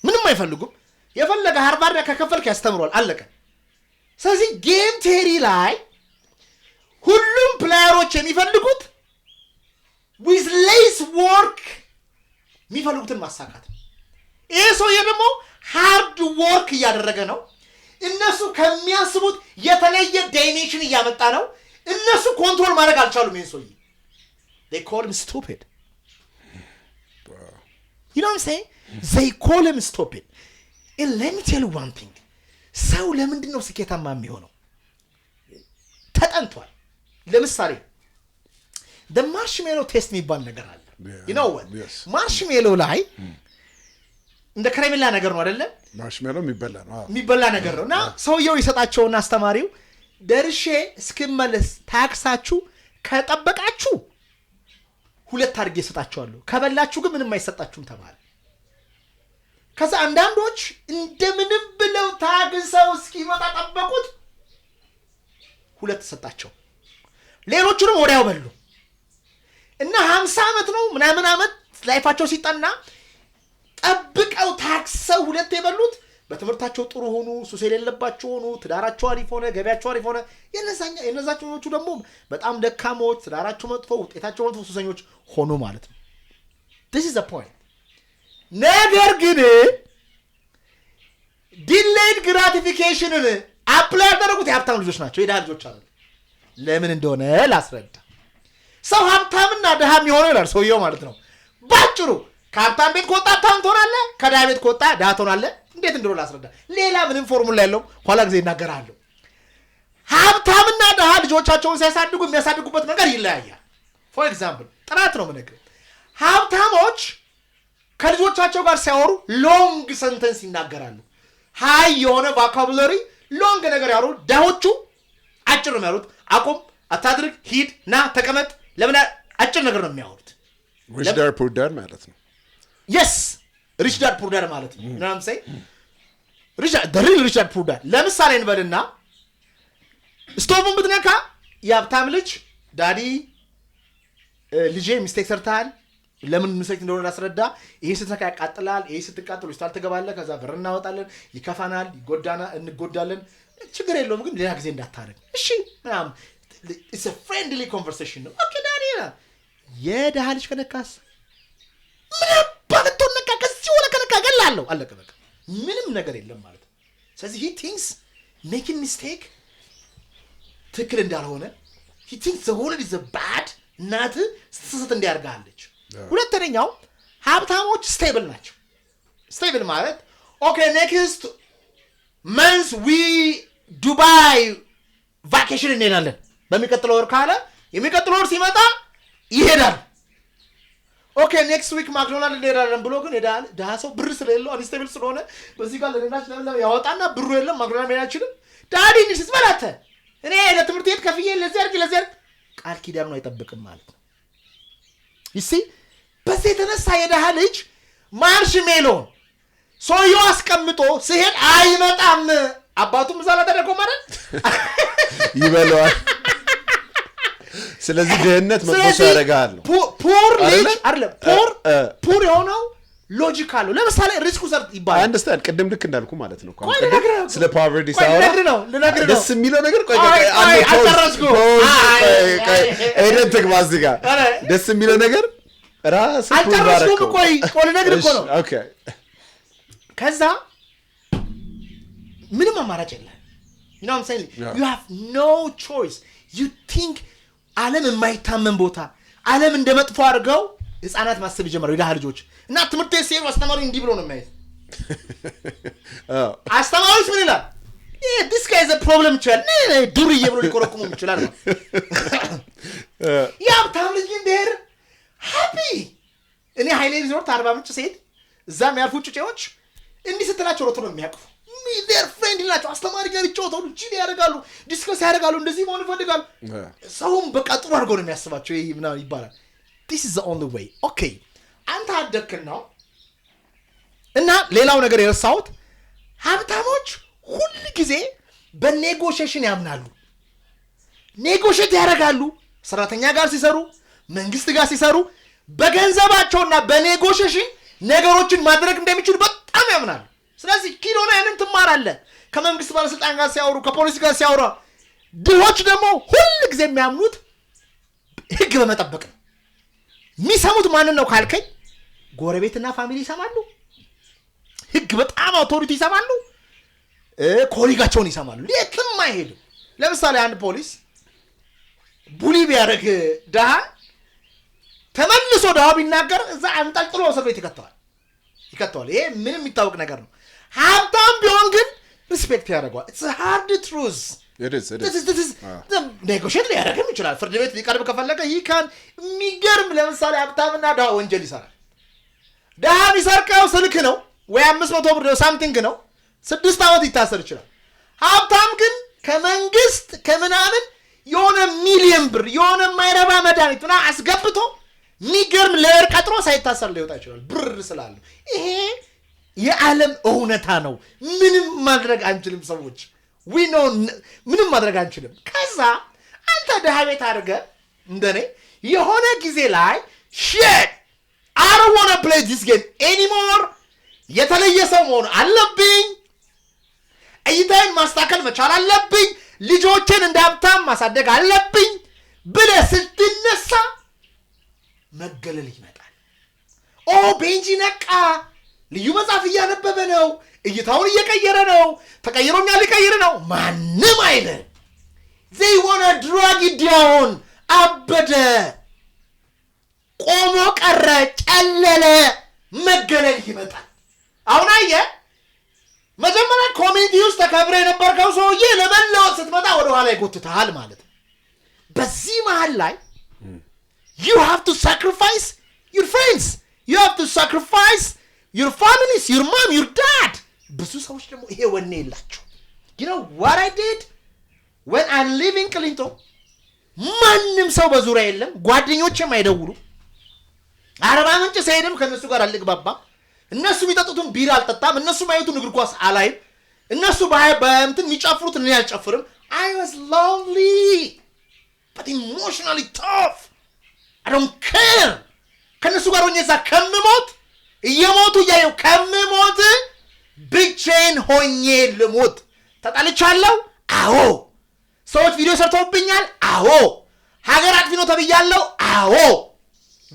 ምንም አይፈልጉም የፈለገ ሃርቫርድ ከከፈልክ ያስተምሯል አለቀ ስለዚህ ጌም ቴሪ ላይ ሁሉም ፕሌየሮች የሚፈልጉት with less work የሚፈልጉትን ማሳካት ይሄ ሰውዬ ደግሞ ሃርድ ወርክ እያደረገ ነው እነሱ ከሚያስቡት የተለየ ዳይሜንሽን እያመጣ ነው እነሱ ኮንትሮል ማድረግ አልቻሉም ይሄ ሰውዬ they call him stupid you know what I'm saying they call him stupid and let me tell you one thing ሰው ለምንድን ነው ስኬታማ የሚሆነው ተጠንቷል ለምሳሌ the marshmallow test የሚባል ነገር አለ you know what yes. marshmallow ላይ እንደ ከረሜላ ነገር ነው አይደለ ማርሽሜሎ የሚበላ ነገር ነውና ሰውየው ይሰጣቸውና አስተማሪው ደርሼ እስክመለስ ታክሳችሁ ከጠበቃችሁ ሁለት አድርጌ ይሰጣቸዋለሁ ከበላችሁ ግን ምንም አይሰጣችሁም ተባለ ከዛ አንዳንዶች እንደምንም ብለው ታግሰው እስኪመጣ ጠበቁት ሁለት ሰጣቸው ሌሎቹንም ወዲያው በሉ እና 50 አመት ነው ምናምን አመት ላይፋቸው ሲጠና ጠብቀው ታክሰው ሁለት የበሉት በትምህርታቸው ጥሩ ሆኑ ሱስ የሌለባቸው ሆኑ ትዳራቸው አሪፍ ሆነ ገበያቸው አሪፍ ሆነ የነዛኞቹ ደግሞ በጣም ደካሞች ትዳራቸው መጥፎ ውጤታቸው መጥፎ ሱሰኞች ሆኑ ማለት ነው this is the point ነገር ግን delayed gratification አፕላይ ያደረጉት የሀብታም ልጆች ናቸው የድሃ ልጆች አይደለም ለምን እንደሆነ ላስረዳ ሰው ሀብታምና ድሃ የሚሆነው ይላል ሰውየው ማለት ነው ባጭሩ ከሀብታም ቤት ከወጣ ሀብታም ትሆናለህ ከድሃ ቤት ከወጣ ድሃ ትሆናለህ እንዴት እንደሆነ ላስረዳ ሌላ ምንም ፎርሙላ ያለው ኋላ ጊዜ እናገራለሁ ሀብታምና ድሃ ልጆቻቸውን ሲያሳድጉ የሚያሳድጉበት ነገር ይለያያል for example ጥራት ነው የምነግርህ ሀብታሞች ከልጆቻቸው ጋር ሲያወሩ ሎንግ ሰንተንስ ይናገራሉ ሃይ የሆነ ቮካቡላሪ ሎንግ ነገር ያወሩ ድሃዎቹ አጭር ነው የሚያወሩት አቁም አታድርግ ሂድ ና ተቀመጥ ለምን አጭር ነገር ነው የሚያወሩት rich dad poor dad ማለት ነው yes rich dad poor dad ማለት ነው you know what I'm saying rich dad poor dad ለምሳሌ እንበልና ስቶቭን ብትነካ የሀብታም ልጅ ዳዲ ልጄ ሚስቴክ ሰርተሃል ለምን ሚስቴክ እንደሆነ ላስረዳ ይሄ ስትነካ ያቃጥላል ይሄ ስትቃጥል ውስጥ አልተገባለ ከዛ ብር እናወጣለን ይከፋናል እንጎዳለን ችግር የለውም ግን ሌላ ጊዜ እንዳታረግ እሺ ምናምን it's a friendly conversation ነው ኦኬ ዳዲ የደሃ ልጅ ከነካስ ምን ባለተው ነካ ከዚህ ወለ ከነካ ገላለሁ አለቀ በቃ ምንም ነገር የለም ማለት ነው ስለዚህ he thinks making mistake ትክክል እንዳልሆነ he thinks the whole is a bad እናት ስህተት እንዲያርጋለች ሁለተኛው ሀብታሞች ስቴብል ናቸው ስቴብል ማለት ኦኬ ኔክስት መንስ ዊ ዱባይ ቫኬሽን እንሄዳለን በሚቀጥለው ወር ካለ የሚቀጥለው ወር ሲመጣ ይሄዳል ኦኬ ኔክስት ዊክ ማክዶናልድ እንሄዳለን ብሎ ግን ሄዳል ደሃ ሰው ብር ስለሌለው አንስቴብል ስለሆነ በዚህ ጋር ለነዳች ለምን ያወጣና ብሩ የለም ማክዶናልድ መሄድ አይችልም ዳዲ ንሽስ በላተ እኔ ለትምህርት ቤት ከፍዬ ለዚህ ቃል ኪዳኑ አይጠብቅም ማለት ነው ይሲ በዚህ የተነሳ የደሃ ልጅ ማርሽሜሎን ሰውየው አስቀምጦ ሲሄድ አይመጣም አባቱም እዛ ተደርጎ ማለት ይበለዋል ስለዚህ ድህነት መጥፎ ያደርጋል ፑር ልጅ አይደለም ፑር የሆነው ሎጂካል ነው ለምሳሌ ሪስክ ውሰድ ይባላል አንደርስታንድ ቅድም ልክ እንዳልኩ ማለት ነው ቆይ ልነግርህ ስለ ፖቨርቲ ሳወራ ልነግርህ ደስ የሚለው ነገር ቆይ አልጨረስኩም ኤደን ተግባዝ ጋር ደስ የሚለው ነገር ራስ አልጨረስኩም ቆይ ልነግርህ እኮ ነው ኦኬ ከዛ ምንም አማራጭ የለም you know what I'm saying you have no choice you think ዓለም የማይታመን ቦታ ዓለም እንደመጥፎ አድርገው ህፃናት ማሰብ ጀመሩ ይላል ልጆች እና ትምህርት ቤት ሲሄዱ አስተማሪ እንዲህ ብሎ ነው የሚያዩት አስተማሪስ ምን ይላል this guy is a problem child ዱርዬ ብሎ ሊቆረቁሙ ይችላል ያ ታምልኝ እንዴር happy እኔ ሃይሌ ሪዞርት 40 ምንጭ ሲሄድ እዛም ያልፉ ጩጬዎች እንዲህ ስትላቸው ሮቶ ነው የሚያቅፉ their friend ይላቸው አስተማሪ ጋር ይጫወታሉ ጂሊ ያደርጋሉ ዲስከስ ያደርጋሉ እንደዚህ መሆን ይፈልጋሉ ሰውም በቃ ጥሩ አድርገው ነው የሚያስባቸው ይሄ ምናምን ይባላል this is the only way okay አንተ አደክና እና ሌላው ነገር የረሳሁት ሀብታሞች ሁሉ ጊዜ በኔጎሺዬሽን ያምናሉ ኔጎሺዬት ያደርጋሉ ሰራተኛ ጋር ሲሰሩ መንግስት ጋር ሲሰሩ በገንዘባቸውና በኔጎሺዬሽን ነገሮችን ማድረግ እንደሚችሉ በጣም ያምናሉ ስለዚህ ኪሎና ያንን ትማራለህ ከመንግስት ባለስልጣን ጋር ሲያወሩ ከፖሊስ ጋር ሲያወሩ ድሆች ደግሞ ሁሉ ጊዜ የሚያምኑት ህግ በመጠበቅ ነው የሚሰሙት ማንን ነው ካልከኝ ጎረቤትና ፋሚሊ ይሰማሉ ህግ በጣም አውቶሪቲ ይሰማሉ ኮሊጋቸውን ይሰማሉ የትም አይሄዱ ለምሳሌ አንድ ፖሊስ ቡሊ ቢያደርግ ደሃ ተመልሶ ደሃ ቢናገር እዛ አንጠልጥሎ እስር ቤት ይከተዋል ይሄ ምንም የሚታወቅ ነገር ነው ሀብታም ቢሆን ግን ሪስፔክት ያደርገዋል it's a hard truth it is negotiate ሊያደርግም ይችላል ፍርድ ቤት ሊቀርብ ከፈለገ ይካን የሚገርም ለምሳሌ ሀብታምና ደሃ ወንጀል ይሰራል ደሃ ቢሰርቀው ስልክ ነው ወይ 500 ብር ሳምቲንግ ነው 6 ዓመት ይታሰር ይችላል ሀብታም ግን ከመንግስት ከምናምን የሆነ ሚሊዮን ብር የሆነ ማይረባ መድኃኒትና አስገብቶ የሚገርም ለወር ቀጥሮ ሳይታሰር ሊወጣ ይችላል ብር ስላለው ይሄ የዓለም እውነታ ነው ምንም ማድረግ አንችልም ሰዎች we know ምንም ማድረግ አንችልም ከዛ አንተ ደሃ ቤት አድርገ እንደኔ የሆነ ጊዜ ላይ shit I don't want to play this game anymore የተለየ ሰው መሆን አለብኝ እይታን ማስተካከል መቻል አለብኝ ልጆችን እንዳብታም ማሳደግ አለብኝ ብለህ ስትነሳ መገለል ይመጣል ቤንጂ ነቃ ልዩ መጽሐፍ እያነበበ ነው እይታውን እየቀየረ ነው ተቀይሮኛል ሊቀይር ነው ማንም አይልም they want to drag it down አበደ ቆሞ ቀረ ጨለለ መገለል ይመጣል አሁን አየህ መጀመሪያ ኮሚኒቲ ውስጥ ተከብረ የነበርከው ሰውዬ ለመለወጥ ስትመጣ ወደ ኋላ ይጎትታል ማለት ነው በዚህ መሃል ላይ you have to sacrifice your friends you have to sacrifice your families your mom your dad ብዙ ሰዎች ደግሞ ይሄ ወኔ የላቸው you know what I did when I live in Clinton ማንም ሰው በዙሪያ የለም ጓደኞቼም አይደውሉ አረባ ምንጭ ሰይድም ከነሱ ጋር አልግባባ እነሱ የሚጠጡትን ቢራ አልጠጣም እነሱ ማይቱን እግር ኳስ አላይም እነሱ በእንትን የሚጨፍሩት እኔ አልጨፍርም I was lonely but emotionally tough I don't care ከነሱ ጋር ሆኜ እዛ ከምሞት እየሞቱ እያየው ከምሞት ብቻዬን ሆኜ ልሞት ተጣልቻለሁ አዎ ሰዎች ቪዲዮ ሰርተውብኛል አዎ ሀገር አጥፊ ነው ተብያለሁ አዎ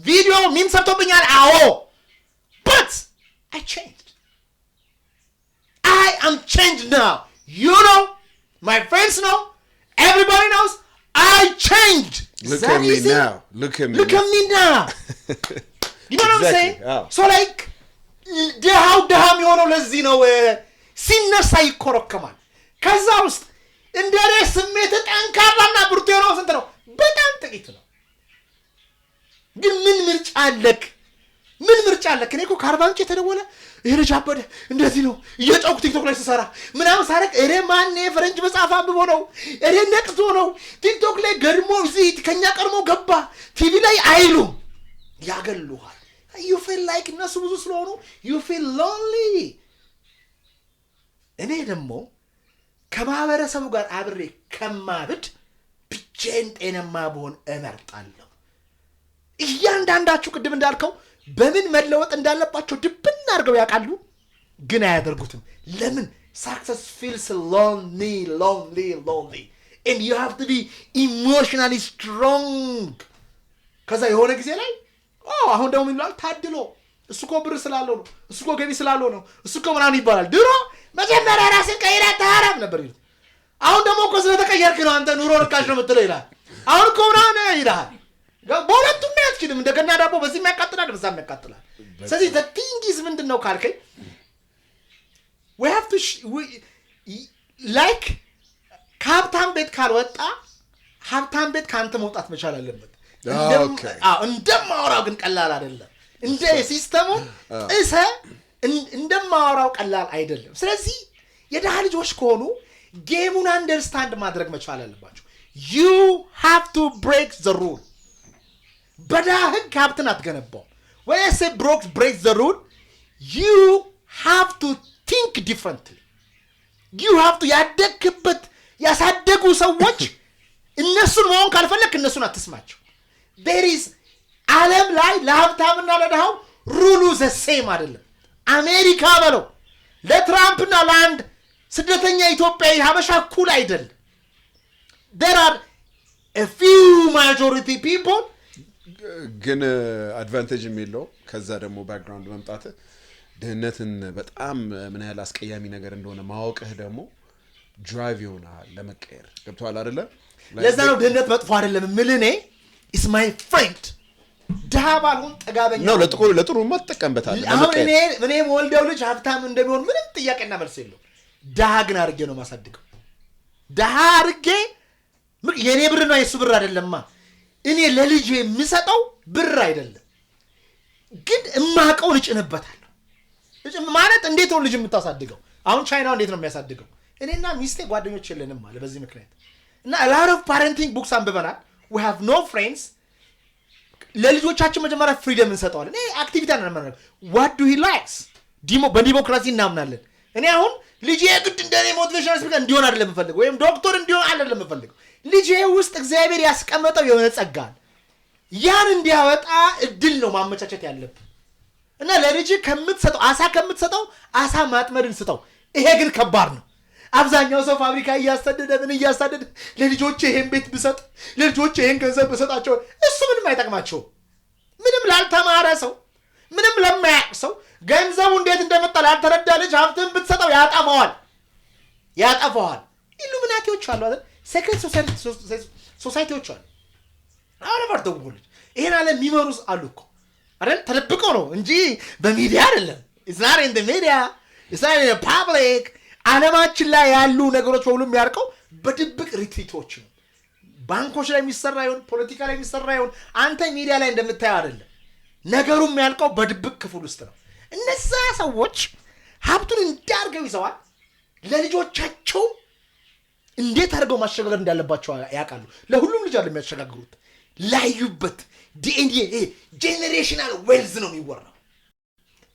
ቪዲዮ ሚም ሰርተውብኛል አዎ but I changed I am changed now you know my friends know everybody knows I changed look at me now look at me now you know what I'm saying so like ደሃም የሆነው ለዚህ ነው ሲነሳ ይኮረከማል ከዛ ውስጥ እንደኔ ስሜት ጠንካራና ብርቱ የሆነው ስንት ነው በጣም ጥቂት ነው ግን ምን ምርጫ አለክ እኔ እኮ ካርባንጭ ተደወለ ይሄ ልጅ አበደ እንደዚህ ነው እየጫውኩ ቲክቶክ ላይ ተሰራ ምናምን ሳረክ እሬ ማን የፈረንጅ መጽሐፍ አብቦ ነው እሬ ነቅቶ ነው ቲክቶክ ላይ ገድሞ እዚህ ከኛ ቀርሞ ገባ ቲቪ ላይ አይሉም ያገሉሃል you feel like እነሱ ብዙ ስለሆኑ you feel lonely እኔ ደግሞ ከማህበረሰቡ ጋር አብሬ ከማብድ ብቻዬን ጤነማ ብሆን እመርጣለሁ እያንዳንዳችሁ ቅድም እንዳልከው በምን መለወጥ እንዳለባቸው ድብና አድርገው ያውቃሉ ግን አያደርጉትም ለምን success feels lonely and you have to be emotionally strong ከዛ የሆነ ጊዜ ላይ አሁን ደግሞ ምን ይላል ታድሎ እሱ እኮ ብር ስላለው ነው እሱ እኮ ገቢ ስላለው ነው እሱ እኮ ምናምን ይባላል ድሮ መጀመሪያ ራስን ቀይራ ታረም ነበር ይሉት አሁን ደግሞ እኮ ስለተቀየርክ ነው አንተ ኑሮ ርካሽ ነው የምትለው ይላል አሁን እኮ ምናምን ይላል በሁለቱም ያትችልም እንደገና ዳቦ በዚህ ያቃጥላል በዛም ያቃጥላል ስለዚህ the thing is ምንድነው ካልከኝ we have to like ካፕታን ቤት ካልወጣ ሀብታም ቤት ካንተ መውጣት መቻል አለበት እንደማወራው ግን ቀላል አይደለም እንደ ሲስተሙ እሰ እንደማወራው ቀላል አይደለም ስለዚህ የደሃ ልጆች ከሆኑ ጌሙን አንደርስታንድ ማድረግ መቻል አለባቸው you have to break the rule በደሃ ህግ ሀብትን አትገነባው when I say break the rule you have to think differently you have to ያደግበት ያሳደጉ ሰዎች እነሱን መሆን ካልፈለክ እነሱን አትስማቸው there is ዓለም ላይ ለሀብታምና ለደሃው ሩሉ the same አይደለም አሜሪካ በለው ለትራምፕና ለአንድ ስደተኛ ኢትዮጵያዊ ሀበሻ ኩል አይደለም there are a few majority people ግን አድቫንቴጅ የሚለው ከዛ ደግሞ ባክግራውንድ መምጣት ድህነትን በጣም ምን ያህል አስቀያሚ ነገር እንደሆነ ማወቅህ ደግሞ ድራይቭ ይሆናል ለመቀየር ገብቷል አይደለ ለዛ ነው ድህነት መጥፎ አይደለም ምልኔ is my friend ዳባልሁን ጠጋበኛ ነው ለጥሩ ማተቀምበታል አሁን እኔ ወልደው ልጅ ሀብታም እንደሚሆን ምንም ጥያቄና መልስ የለው ዳሃ ግን አርጌ ነው ማሳድገው ዳሃ አርጌ የኔ ብር ነው የሱ ብር አይደለማ እኔ ለልጅ የምሰጠው ብር አይደለም ግን እማቀው ልጭንበታለሁ ማለት እንዴት ነው ልጅ የምታሳድገው አሁን ቻይናው እንዴት ነው የሚያሳድገው እኔና ሚስቴ ጓደኞች የለንም ማለት በዚህ ምክንያት እና a lot of parenting books አንብበናል we have no friends ለልጆቻችን መጀመሪያ ፍሪደም እንሰጣለን አክቲቪቲ አናመናል what do he likes በዲሞክራሲ እናምናለን እኔ አሁን ልጄ ግድ እንደኔ ሞቲቬሽናል ስፒከር እንዲሆን አይደለም የምፈልገው ወይም ዶክተር እንዲሆን አይደለም የምፈልገው ልጄ ውስጥ እግዚአብሔር ያስቀመጠው የሆነ ጸጋን ያን እንዲያወጣ እድል ነው ማመቻቸት ያለብን እና ለልጅ ከምትሰጠው አሳ ማጥመድን ስጠው ይሄ ግን ከባድ ነው አብዛኛው ሰው ፋብሪካ እያሳደደ ለልጆቼ ይሄን ቤት ብሰጥ ለልጆቼ ይሄን ገንዘብ ብሰጣቸው እሱ ምንም አይጠቅማቸው ምንም ላልተማረ ሰው ምንም ለማያውቅ ሰው ገንዘቡ እንዴት እንደመጣ ላልተረዳ ልጅ ሀብትን ብትሰጠው ያጠፋዋል ኢሉሚናቲዎች አሉ አይደል ሴክሬት ሶሳይቲዎች አሉ አሁን ወርደውልኝ ይሄን አለ የሚመሩስ አሉ እኮ አይደል ተደብቀው ነው እንጂ በሚዲያ አይደለም it's not in the media it's not in the public ዓለማችን ላይ ያሉ ነገሮች ሁሉ የሚያርቀው በድብቅ ሪትሪቶች ነው ባንኮች ላይ የሚሰራ ይሁን ፖለቲካ ላይ የሚሰራ ይሁን አንተ ሚዲያ ላይ እንደምታየው አይደለም ነገሩ የሚያልቀው በድብቅ ክፍል ውስጥ ነው እነዛ ሰዎች ሀብቱን እንዳርገው ይዘዋል ለልጆቻቸው እንዴት አድርገው ማሸጋገር እንዳለባቸው ያውቃሉ ለሁሉም ልጅ አይደለም የሚያሸጋግሩት ላዩበት DNA generational wealth ነው የሚወራው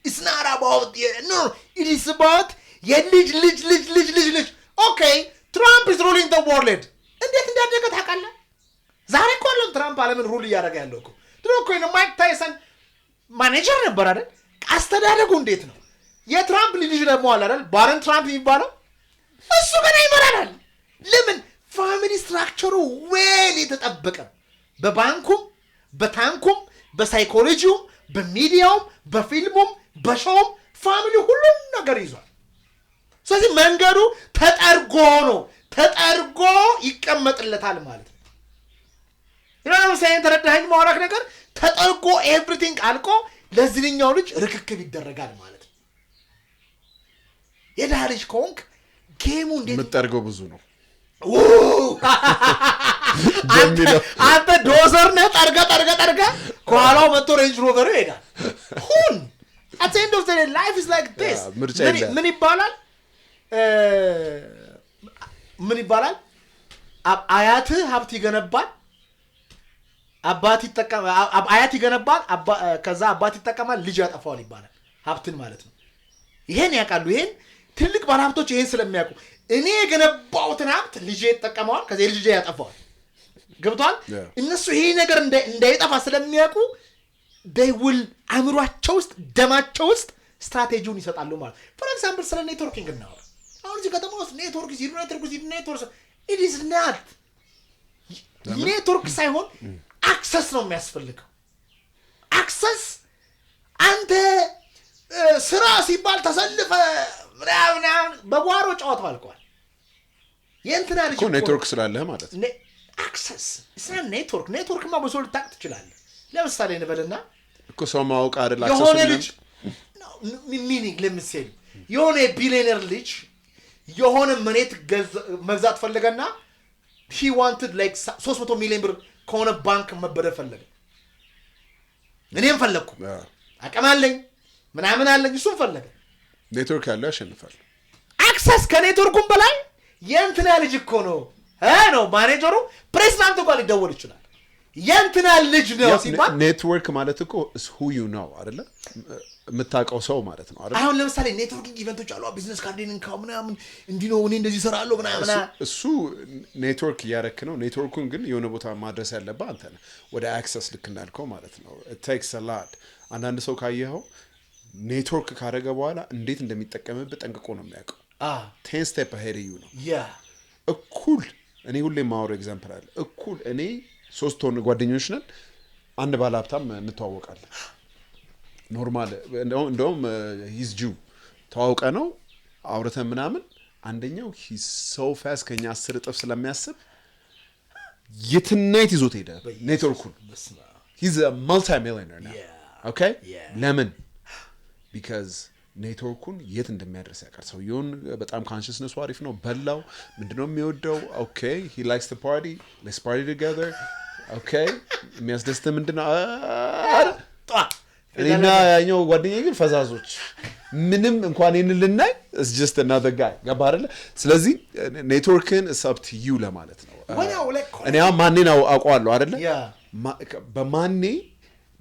it's not about no it is about ልጅ okay Trump is ruling the world እንዴት እንዳደገ ታውቃለህ ዛሬ እኮ አለም ትራምፕ ዓለምን ሩል እያደረገ ያለው እኮ ድሮ እኮ ነው ማይክ ታይሰን ማኔጀር ነበር አይደል አስተዳደጉ እንዴት ነው የትራምፕ ልጅ ደግሞ አለ አይደል ባረን ትራምፕ የሚባለው እሱ ገና ይመራናል ለምን ፋሚሊ ስትራክቸሩ ዌል የተጠበቀ በባንኩም በታንኩም በሳይኮሎጂውም በሚዲያውም በፊልሙም በሾውም ፋሚሊ ሁሉም ነገር ይዟል ስለዚህ መንገዱ ተጠርጎ ይቀመጥለታል ማለት ነው ይላል ሳይን ተረዳኸኝ ማውራክ ነገር ተጠርጎ ኤቭሪቲንግ አልቆ ለዚህኛው ልጅ ርክክብ ይደረጋል ማለት ነው የደሃ ልጅ ኮንክ ጌሙ እንዴት ምትጠርገው ብዙ ነው አንተ ዶዘር ነህ ጠርገ ከኋላው መጥቶ ሬንጅ ሮቨር ይሄዳል ሁን at the end of the day life is like this ምን ይባላል አያት ሀብት ይገነባል አያት ይገነባል ከዛ አባት ይጠቀማል ልጅ ያጠፋዋል ይባላል ሀብትን ማለት ነው ይሄን ያውቃሉ ይሄን ትልቅ ባለሀብቶች ይሄን ስለሚያውቁ እኔ የገነባውትን ሀብት ልጅ ይጠቀማዋል ከዛ ልጅ ያጠፋዋል ገብቷል እነሱ ይሄ ነገር እንዳይጠፋ ስለሚያውቁ they will አምሯቸው ውስጥ ደማቸው ውስጥ ስትራቴጂውን ይሰጣሉ ማለት for example ስለ ኔትወርኪንግ ነው አሁን እዚህ ከተማ ውስጥ ኔትወርክ it is not ኔትወርክ ሳይሆን አክሰስ ነው የሚያስፈልገው አክሰስ አንተ ስራ ሲባል ተሰልፈ ምናምን በጓሮ ጫወታው አልቋል የእንትና ልጅ ኔትወርክ ስላለህ ማለት አክሰስ እስና ኔትወርክማ በሰው ልታቅ ትችላለህ ለምሳሌ እንበልና እኮ ሰው ማወቅ አይደል አክሰስ ሚኒንግ ለምሳሌ የሆነ ቢሊየነር ልጅ የሆነ መሬት መግዛት ፈለገና he wanted like 300 ሚሊዮን ብር ከሆነ ባንክ መበደር ፈለገ እኔም ፈለኩ አቀማለኝ ምናምን አለኝ እሱም ፈለገ ኔትወርክ ያለው ያሸንፋል አክሰስ ከኔትወርኩም በላይ የእንትና ልጅ እኮ ነው ነው ማኔጀሩ ፕሬዝዳንት እንኳን ሊደወል ይችላል የእንትና ልጅ ነው ሲባል ኔትወርክ ማለት እኮ is who you know አይደለ የምታውቀው ሰው ማለት ነው አይደል አሁን ለምሳሌ ኔትወርኪንግ ኢቨንቶች አሉ ቢዝነስ ካርድን እንካው ምናምን እንዲህ ነው እኔ እንደዚህ እሰራለሁ ምናምን እሱ ኔትወርክ ያረክ ነው ኔትወርኩን ግን የሆነ ቦታ ማድረስ ያለበት አንተ ነህ ወደ አክሰስ ልክ እንዳልከው ማለት ነው it takes a lot አንዳንድ ሰው ካየኸው ኔትወርክ ካረገ በኋላ እንዴት እንደሚጠቀምበት ጠንቅቆ ነው የሚያውቀው 10 step ahead you ነው እኩል እኔ ሁሌ ማወር ኤግዛምፕል አለ እኩል እኔ 3 ሆነ ጓደኞች ነን አንድ ባለ ሀብታም እንተዋወቃለን ኖርማል እንደውም he's Jew ተዋውቀ ነው አውርተን ምናምን አንደኛው he's so fast ከኛ 10 እጥፍ ስለሚያስብ የትናይት ይዞት ሄደ ኔትወርኩን he's a multi-millionaire now okay ለምን because ኔትወርኩን የት እንደሚያደርስ ያቀር ሰውየውን በጣም ኮንሺየስነሱ አሪፍ ነው በላው ምንድነው የሚወደው okay he likes to party let's party together okay የሚያስደስተ ምንድነው እኔና ያኛው ጓደኛዬ ግን ፈዛዞች ምንም እንኳን ይንልናይ is just another guy ገባ አይደለ ስለዚህ ኔትወርክን is up to you ለማለት ነው እኔ ማንኔን አውቀዋለሁ አይደለ በማንኔ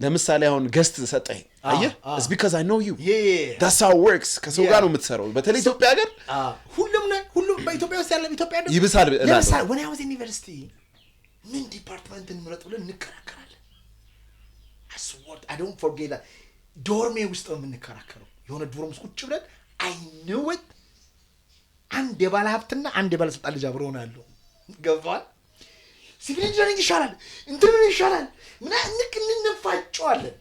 ለምሳሌ አሁን ገስት ሰጠኝ አየህ it's because I know you that's how it works ከሰው ጋር ነው የምትሰራው በተለይ ኢትዮጵያ ሀገር ሁሉም በኢትዮጵያ ውስጥ ያለ ኢትዮጵያ ይብሳል ለምሳሌ when I was in university ምን ዲፓርትመንት እንምረጥ ብለን እንከራከራለን I swear I don't forget that ዶርሜ ውስጥ ነው የምንከራከረው የሆነ ዶርም ውስጥ ቁጭ ብለን I knew it አንድ የባለ ሀብትና አንድ የባለ ስልጣን ልጅ አብረው ናሉ ገባል ሲቪል ኢንጂነሪንግ ይሻላል እንትን ይሻላል ምን እንፋጫለን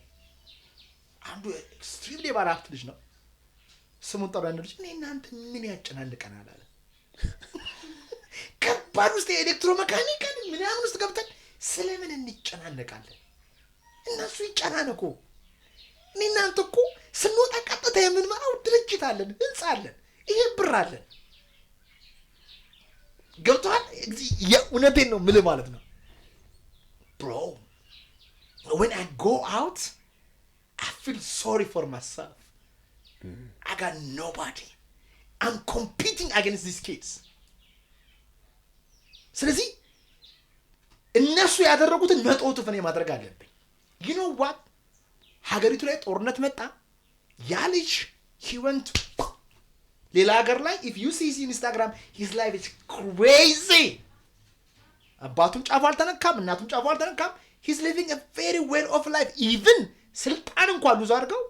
አንዱ ኤክስትሪምሊ ባለ ሀብት ልጅ ነው ስሙን ጠራን ልጅ እኔ እናንተ ምን ያጨናንቀናል አለ ከባድ ውስጥ ኤሌክትሮሜካኒካል ምናምን ውስጥ ገብተን ስለምን እንጨናነቃለን እነሱ ይጨናነቁ እኔ እናንተ እኮ ስንወጣ ቀጥታ የምንመራው ድርጅት አለን ህንጻ አለን ይሄ ብር አለን ገብቷል የእውነቴን ነው ምል ማለት ነው bro when I go out I feel sorry for myself I got nobody I'm competing against these kids ስለዚህ እነሱ ያደረጉትን መጥቶት ፈኔ ማድረግ አለብኝ you know what ሀገሪቱ ላይ ጦርነት መጣ ያ ልጅ he went ሌላ ሀገር ላይ if you see his Instagram his life is crazy አባቱም ጫፉ አልተነካም እናቱም ጫፉ አልተነካም he's living a very well off life even ስልጣን እንኳን ሉዝ አድርገው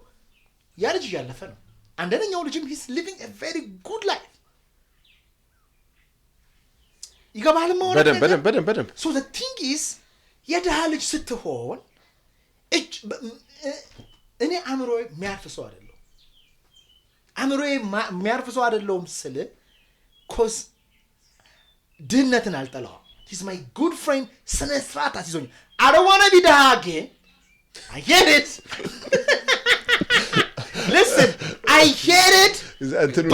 ያ ልጅ ያለፈ ነው አንደኛው ልጅም he's living a very good life ይገባል ማለት በደንብ so the thing is የደሃ ልጅ ስትሆን እኔ አምሮዬ የሚያርፍ ሰው አይደለም አምሮዬ የሚያርፍ ሰው አይደለም ስለ cause ድህነትን አልጠላው he's my good friend ስነ ስርዓት አስይዞኝ I don't want to be the again I get it listen I get it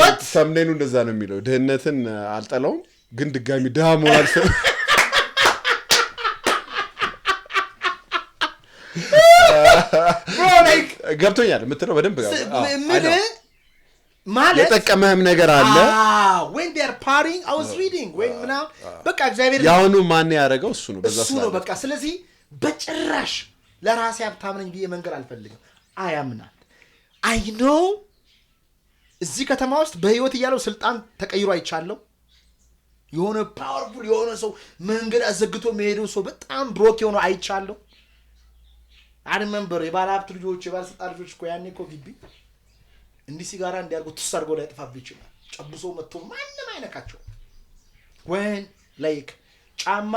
but ሰምኔኑ እንደዛ ነው የሚለው ድህነትን አልጠላውም ግን ድጋሚ ደሃ መሆን አልፈልግም bro like ገብቶኛል የምትለው በደንብ ማለት የጠቀመህም ነገር አለ when they are partying I was reading when now በቃ እግዚአብሔር ያውኑ ማን ያረጋው እሱ ነው በዛ እሱ ነው በቃ ስለዚህ በጭራሽ ለራሴ ሀብታም ነኝ ብዬ መንገር አልፈልግም I am not I know እዚህ ከተማ ውስጥ በህይወት እያለው ስልጣን ተቀይሮ አይቻለው የሆነ ፓወርፉል የሆነ ሰው መንገድ አዘግቶ መሄደው ሰው በጣም ብሮክ የሆነ አይቻለው I remember የባለሀብት ልጆች የባለስልጣን ልጆች እኮ ያኔ እኮ ግቢ እንዲህ ሲጋራ እንዲያርጉ ተሰርጎ ላይ ተፋብ ይችላል ጨብሶ መጥቶ ማንንም አይነካቸው when like ጫማ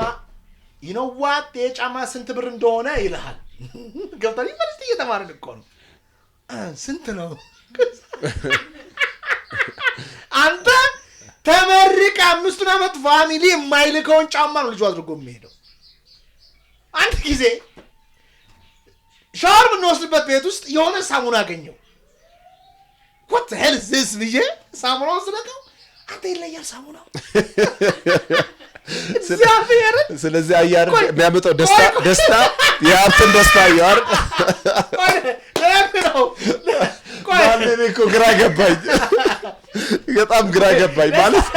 you know what የጫማ ስንት ብር እንደሆነ ይልሃል ገብታል ዩኒቨርሲቲ እየተማርን እኮ ነው ስንት ነው አንተ ተመርቀ 5 ዓመት ፋሚሊ የማይልከውን ጫማ ነው ልጅ አድርጎ የሚሄደው አንድ ጊዜ ሻወር ብንወስድበት ቤት ውስጥ የሆነ ሳሙና አገኘው what the hell is this ብዬ ሳሙናውን ስለቀው አንተ ይለያል ሳሙናው ስለዚህ አያር የሚያመጣው ደስታ የሀብትን ደስታ ያር ግራ ገባኝ በጣም ግራ ገባኝ ማለት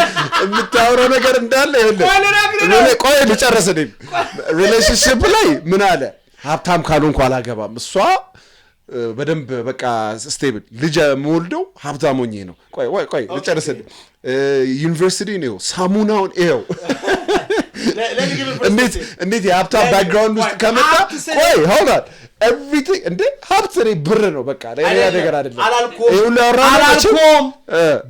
የምታወራው ነገር እንዳለ ይኸውልህ ቆይ ልጨርስ ነኝ ሪሌሽንሺፕ ላይ ምን አለ ሀብታም ካልሆንኩ አላገባም እሷ በደንብ በቃ ስቴብል ልጅ የምወልደው ሀብታም ሆኜ ነው ቆይ ልጨርስ ዩኒቨርሲቲ ነው ሳሙናውን ይኸው እንዴት የሀብታም ባክግራውንድ ውስጥ ከመጣ ቆይ hold on everything እንደ ሀብት ነው ብር ነው በቃ ሌላ ነገር አይደለም አላልኩም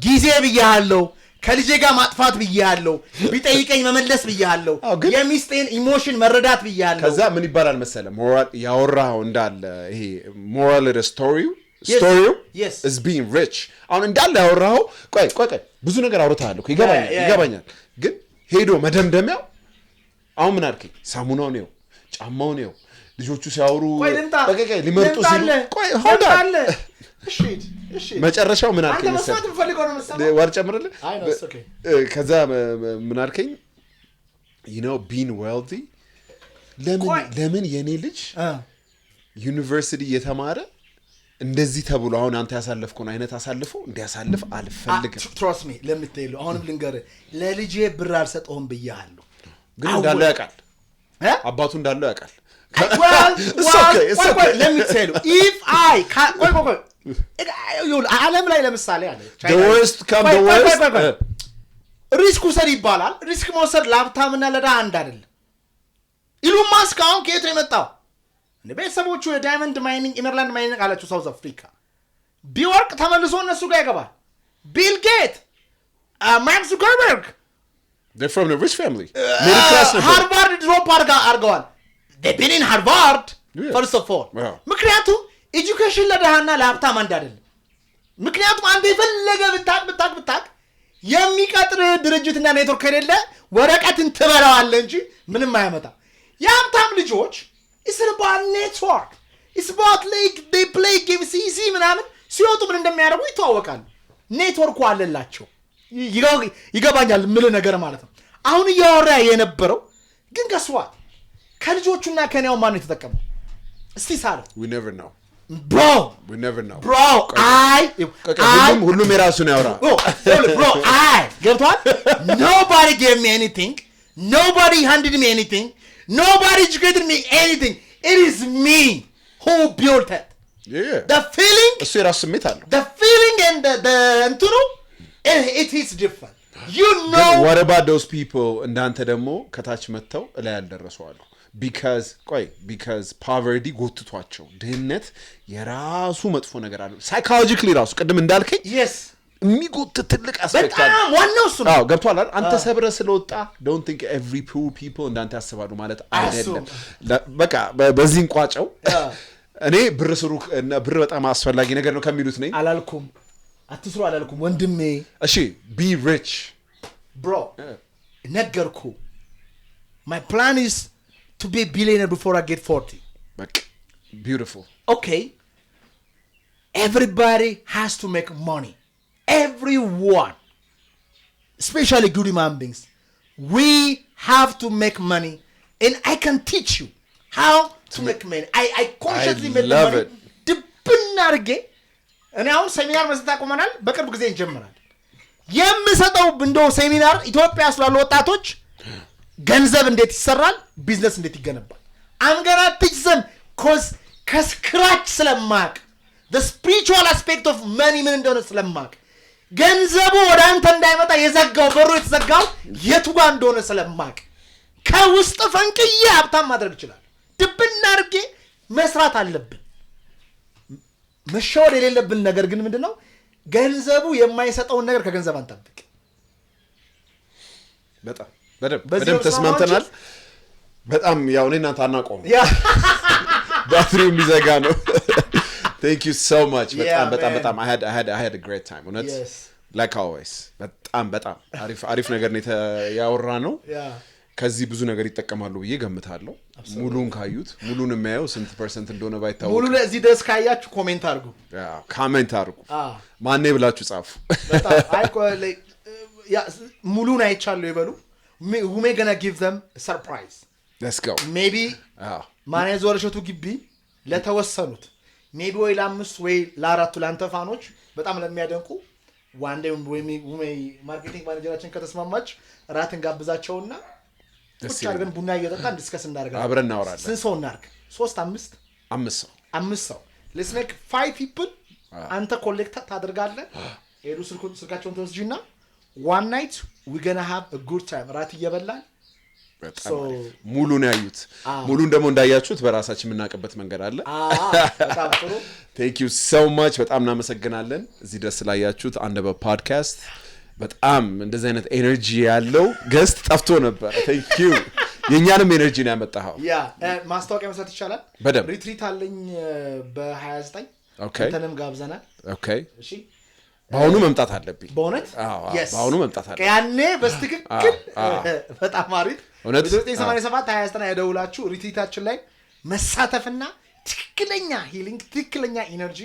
ጊዜ ብያለሁ ከልጄ ጋር ማጥፋት ብያለሁ ቢጠይቀኝ መመለስ ብያለሁ የሚስቴን ኢሞሽን መረዳት ብያለሁ ከዛ ምን ይባላል መሰለ ሞራል ያወራው እንዳለ ይሄ ሞራል ስቶሪው is being rich አሁን እንዳለ ያወራው ቆይ ብዙ ነገር አውርታለሁ ይገባኛል ግን ሄዶ መደምደሚያው አሁን ምን አልከኝ ሳሙናው ነው ጫማው ነው ልጆቹ ሲያወሩ በቃ ሊመርጡ ሲሉ ቆይ hold on እሺ መጨረሻው ምን አልከኝ መሰለህ ወር ጨምርልህ ከዛ ምን አልከኝ you know being wealthy ለምን የኔ ልጅ ዩኒቨርሲቲ የተማረ እንደዚህ ተብሎ አሁን አንተ ያሳለፍኩን አይነት አሳልፎ እንዲያሳልፍ አልፈልግም trust me ለምትይሉ አሁንም ልንገርህ ለልጄ ብር አልሰጠውም ብያለሁ ግን እንዳለ ያውቃል አባቱ እንዳለ ያውቃል let me tell you if I ቆይ ዓለም ላይ ለምሳሌ አለ the worst come the worst ሪስክ ውሰድ ይባላል ሪስክ መውሰድ ለሀብታምና ለድሃ አንድ አይደለም ኢሉን ማስክ አሁን ከየት ነው የመጣው ቤተሰቦቹ የዳይመንድ ማይኒንግ ኢነርላንድ ማይኒንግ አላችሁ ሳውዝ አፍሪካ ቢወርቅ ተመልሶ እነሱ ጋር ይገባል ቢል ጌት ማርክ ዙከርበርግ they're from a rich family middle class ሃርቫርድ ድሮፕ አርገዋል they've been in Harvard first of all ምክንያቱም ኤጁኬሽን ለድሃና ለሀብታም አንድ አይደለም ምክንያቱም አንተ የፈለገ ብታቅ የሚቀጥር ድርጅትና ኔትወርክ ከሌለ ወረቀትን ትበላዋለህ እንጂ ምንም አያመጣ የሀብታም ልጆች it's about network it's about like they play games easy ምናምን ሲወጡ ምን እንደሚያደርጉ ይተዋወቃሉ ኔትወርኩ አለላቸው ይገባኛል ምን ነገር ማለት ነው አሁን ያወራ የነበረው ግን ገስዋት ከልጆቹና ከኔው ማን ነው የተጠቀመው እስቲ ሳለ we never know bro ሁሉም የራሱ ነው ያወራ bro ገብቷል nobody gave me anything nobody handed me anything nobody educated me anything it is me who built it the feeling እሱ የራሱ ስሜት አለው the feeling and the እንትኑ it is different you know what about those people እንዳንተ ደግሞ ከታች መተው ላይ ያልደረሱ አሉ because poverty ጎትቷቸው ድህነት የራሱ መጥፎ ነገር አለው psychologically ራሱ ቅድም እንዳልከኝ yes የሚጎት ትልቅ አስፔክት አለ ዋናው እሱ ነው ገብቷል አይደል አንተ ሰብረ ስለወጣ don't think every poor people እንዳንተ ያስባሉ ማለት አይደለም በቃ በዚህ እንቋጨው እኔ ብር ስሩ እና ብር በጣም አስፈላጊ ነገር ነው ከሚሉት ነኝ አላልኩም አትስሩ አላልኩም ወንድሜ እሺ be rich bro ነገርኩ my plan is to be a billionaire before I get 40 beautiful okay everybody has to make money everyone especially good human beings we have to make money and I can teach you how to make money I consciously make money ድብናርጌ እኔ አሁን ሴሚናር መስጠት አቆመናል በቅርብ ጊዜ እንጀምራለን የምሰጠው እንደው ሴሚናር ኢትዮጵያ ስላሉ ወጣቶች ገንዘብ እንዴት ይሰራል ቢዝነስ እንዴት ይገነባል I'm gonna teach them cause ከስክራች ስለማቅ the spiritual aspect of money ምን እንደሆነ ስለማቅ ገንዘቡ ወደ አንተ እንዳይመጣ የዘጋው በሩ የተዘጋው የቱ ጋር እንደሆነ ስለማቅ ከውስጥ ፈንቅዬ ሀብታም ማድረግ ይችላል ድብና አድርጌ መስራት አለብን። መሸወድ የሌለብን ነገር ግን ምንድነው ገንዘቡ የማይሰጠውን ነገር ከገንዘብ አንጠብቅ። በጣም በደም ተስማምተናል። በጣም ያው እኔ እናንተ አናቆም ባትሪው ሊዘጋ ነው። Thank you so much. በጣም I had a great time. Yes. Like always. በጣም አሪፍ ነገር ነው ያወራ ነው። ከዚህ ብዙ ነገር ይጠቀማሉ ብዬ ገምታለሁ። ሙሉን ካዩት ሙሉን የሚያየው ስንት % እንደሆነ ባይታወቅ ሙሉ ለዚህ ደስ ካያችሁ ኮሜንት አድርጉ። ኮሜንት አድርጉ። ማን ነው ብላችሁ ጻፉ። ሙሉን አይቻለሁ ይበሉ። who may gonna give them a surprise. Let's go. Maybe ማን ያዘወረሸቱ ግቢ ለተወሰኑት ሜቢ ወይ ለአምስት ወይ ለአራቱ ላንተፋኖች በጣም ለሚያደንቁ ዋን ዴይ ወይ ማርኬቲንግ ማኔጀራችን ከተስማማች ራትን ጋብዛቸውና ቁጭ አድርገን ቡና እየጠጣን ዲስከስ እናደርጋለን። አብረን እናወራለን። ስንት ሰው እናድርግ? 3 5 ሰው let's make 5 people አንተ ኮሌክት ታደርጋለህ። ሄዱ ስልካቸውን ተወስጂና one night we gonna have a good time ራት እየበላን ሙሉን ያዩት ሙሉን ደግሞ እንዳያችሁት በራሳችን የምናቀበት መንገድ አለ። በጣም ጥሩ Thank you so much በጣም እናመሰግናለን እዚህ ድረስ ስላያችሁት አንደበ ፖድካስት በጣም እንደዚህ አይነት ኤነርጂ ያለው ገስት ጠፍቶ ነበር። Thank you የኛንም ኤነርጂ ነው ያመጣው። ማስታወቂያ መስራት ይቻላል። ሪትሪት አለኝ በ29 እንተንም ጋብዘናል። እሺ ባሁኑ መምጣት አለብኝ። በእውነት ባሁኑ መምጣት አለብኝ። ያኔ በስትክክል በጣም አሪፍ 987 29 ያደውላችሁ ሪትሪታችን ላይ መሳተፍና ትክክለኛ ሂሊንግ ትክክለኛ ኢነርጂ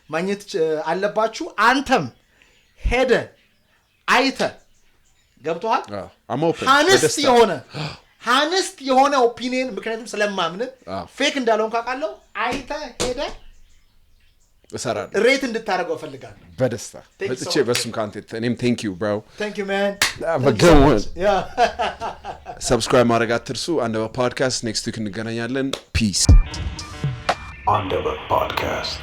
ማግኘት አለባችሁ። አንተም ሄደ አይተ ገብቷል። ሃነስት የሆነ ኦፒኒየን ምክንያቱም ስለማምን ፌክ እንዳልሆን ካቃለው አይተ ሄደ እሰራለሁ ሬት እንድታረገው ፈልጋለሁ በደስታ በጥቼ በሱም ካንቴት እኔም thank you bro. Thank you man. Have a good one. Subscribe ማድረግ አትርሱ። አንደበ ፖድካስት next week እንገናኛለን. Peace. አንደበ ፖድካስት